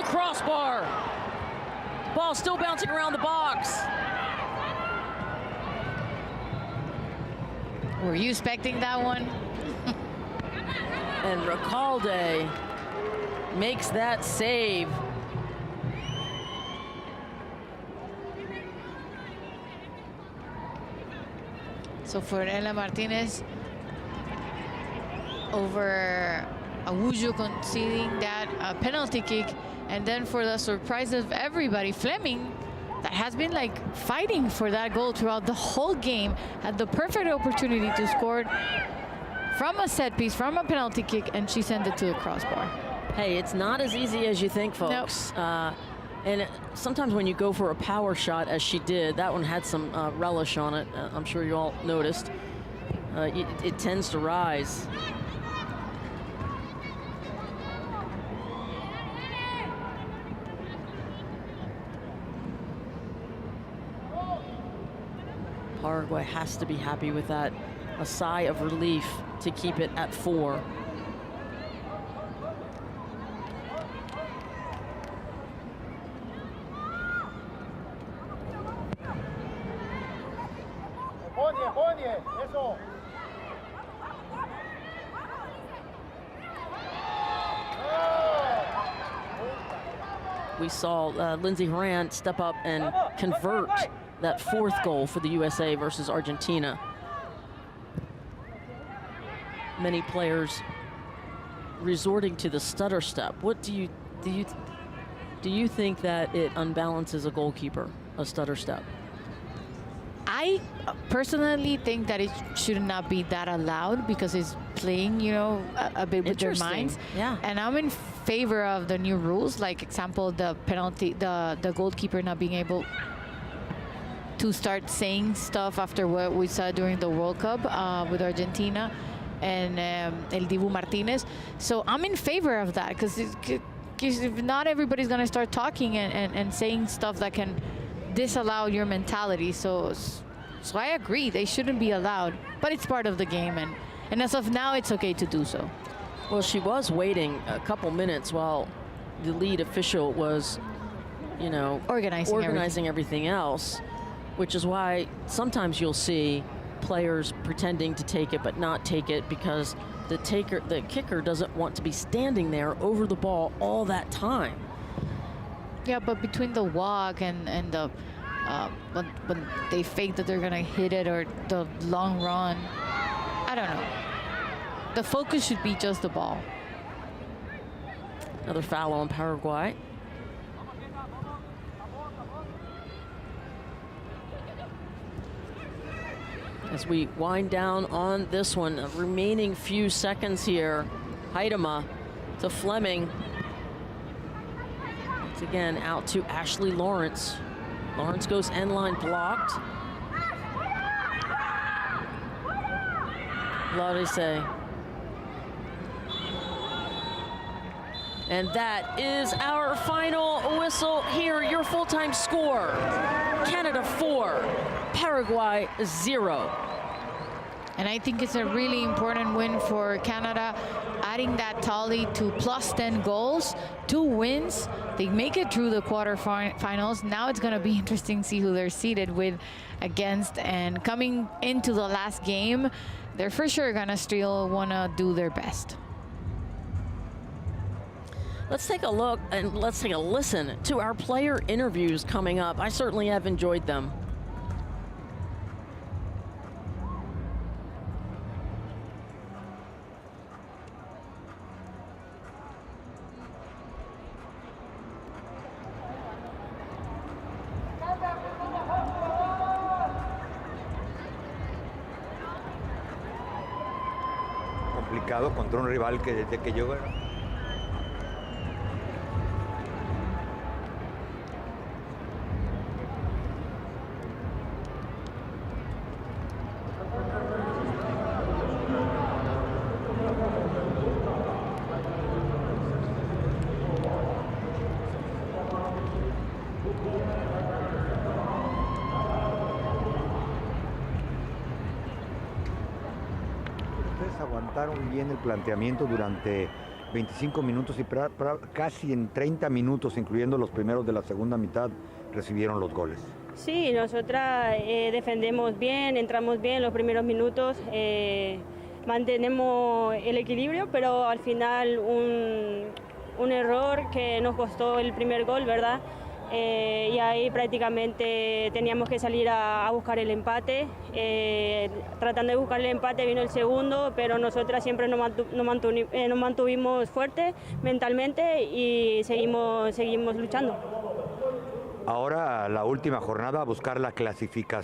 Crossbar. Ball still bouncing around the box. Were you expecting that one? And Recalde makes that save. So for Ella Martinez, over Awujo conceding that penalty kick, and then for the surprise of everybody, Fleming, that has been like fighting for that goal throughout the whole game, had the perfect opportunity to score from a set piece, from a penalty kick, and she sent it to the crossbar. Hey, it's not as easy as you think, folks. Nope. And sometimes when you go for a power shot, as she did, that one had some relish on it. I'm sure you all noticed. It tends to rise. Paraguay has to be happy with that. A sigh of relief to keep it at 4. We saw Lindsey Horan step up and convert that 4th goal for the USA versus Argentina. Many players resorting to the stutter step. What do you think that it unbalances a goalkeeper, a stutter step? I personally think that it should not be that allowed because it's playing, you know, a bit with their minds. Yeah. And I'm in favor of the new rules, like example, the penalty, the goalkeeper not being able to start saying stuff after what we saw during the World Cup with Argentina and El Dibu Martinez. So I'm in favor of that because if not, everybody's going to start talking and saying stuff that can disallow your mentality. So I agree, they shouldn't be allowed, but it's part of the game. And as of now, it's okay to do so. Well, she was waiting a couple minutes while the lead official was, you know, organizing everything else, which is why sometimes you'll see players pretending to take it but not take it because the kicker doesn't want to be standing there over the ball all that time. Yeah, but between the walk and the when they fake that they're gonna hit it or the long run, I don't know. The focus should be just the ball. Another foul on Paraguay. As we wind down on this one, the remaining few seconds here, Heidema to Fleming. Once again, out to Ashley Lawrence. Lawrence goes end line blocked. Laurice. And that is our final whistle here. Your full-time score, Canada 4, Paraguay 0. And I think it's a really important win for Canada, adding that tally to plus 10 goals, 2 wins. They make it through the quarterfinals. Now it's going to be interesting to see who they're seeded with against. And coming into the last game, they're for sure going to still want to do their best. Let's take a look and let's take a listen to our player interviews coming up. I certainly have enjoyed them. Complicado contra un rival que desde que llegó. Aguantaron bien el planteamiento durante 25 minutos y casi en 30 minutos, incluyendo los primeros de la segunda mitad, recibieron los goles. Sí, nosotras defendemos bien, entramos bien los primeros minutos, mantenemos el equilibrio, pero al final un error que nos costó el primer gol, ¿verdad? Y ahí prácticamente teníamos que salir a buscar el empate. Tratando de buscar el empate vino el segundo, pero nosotras siempre nos mantuvimos fuertes mentalmente y seguimos luchando. Ahora la última jornada a buscar la clasificación.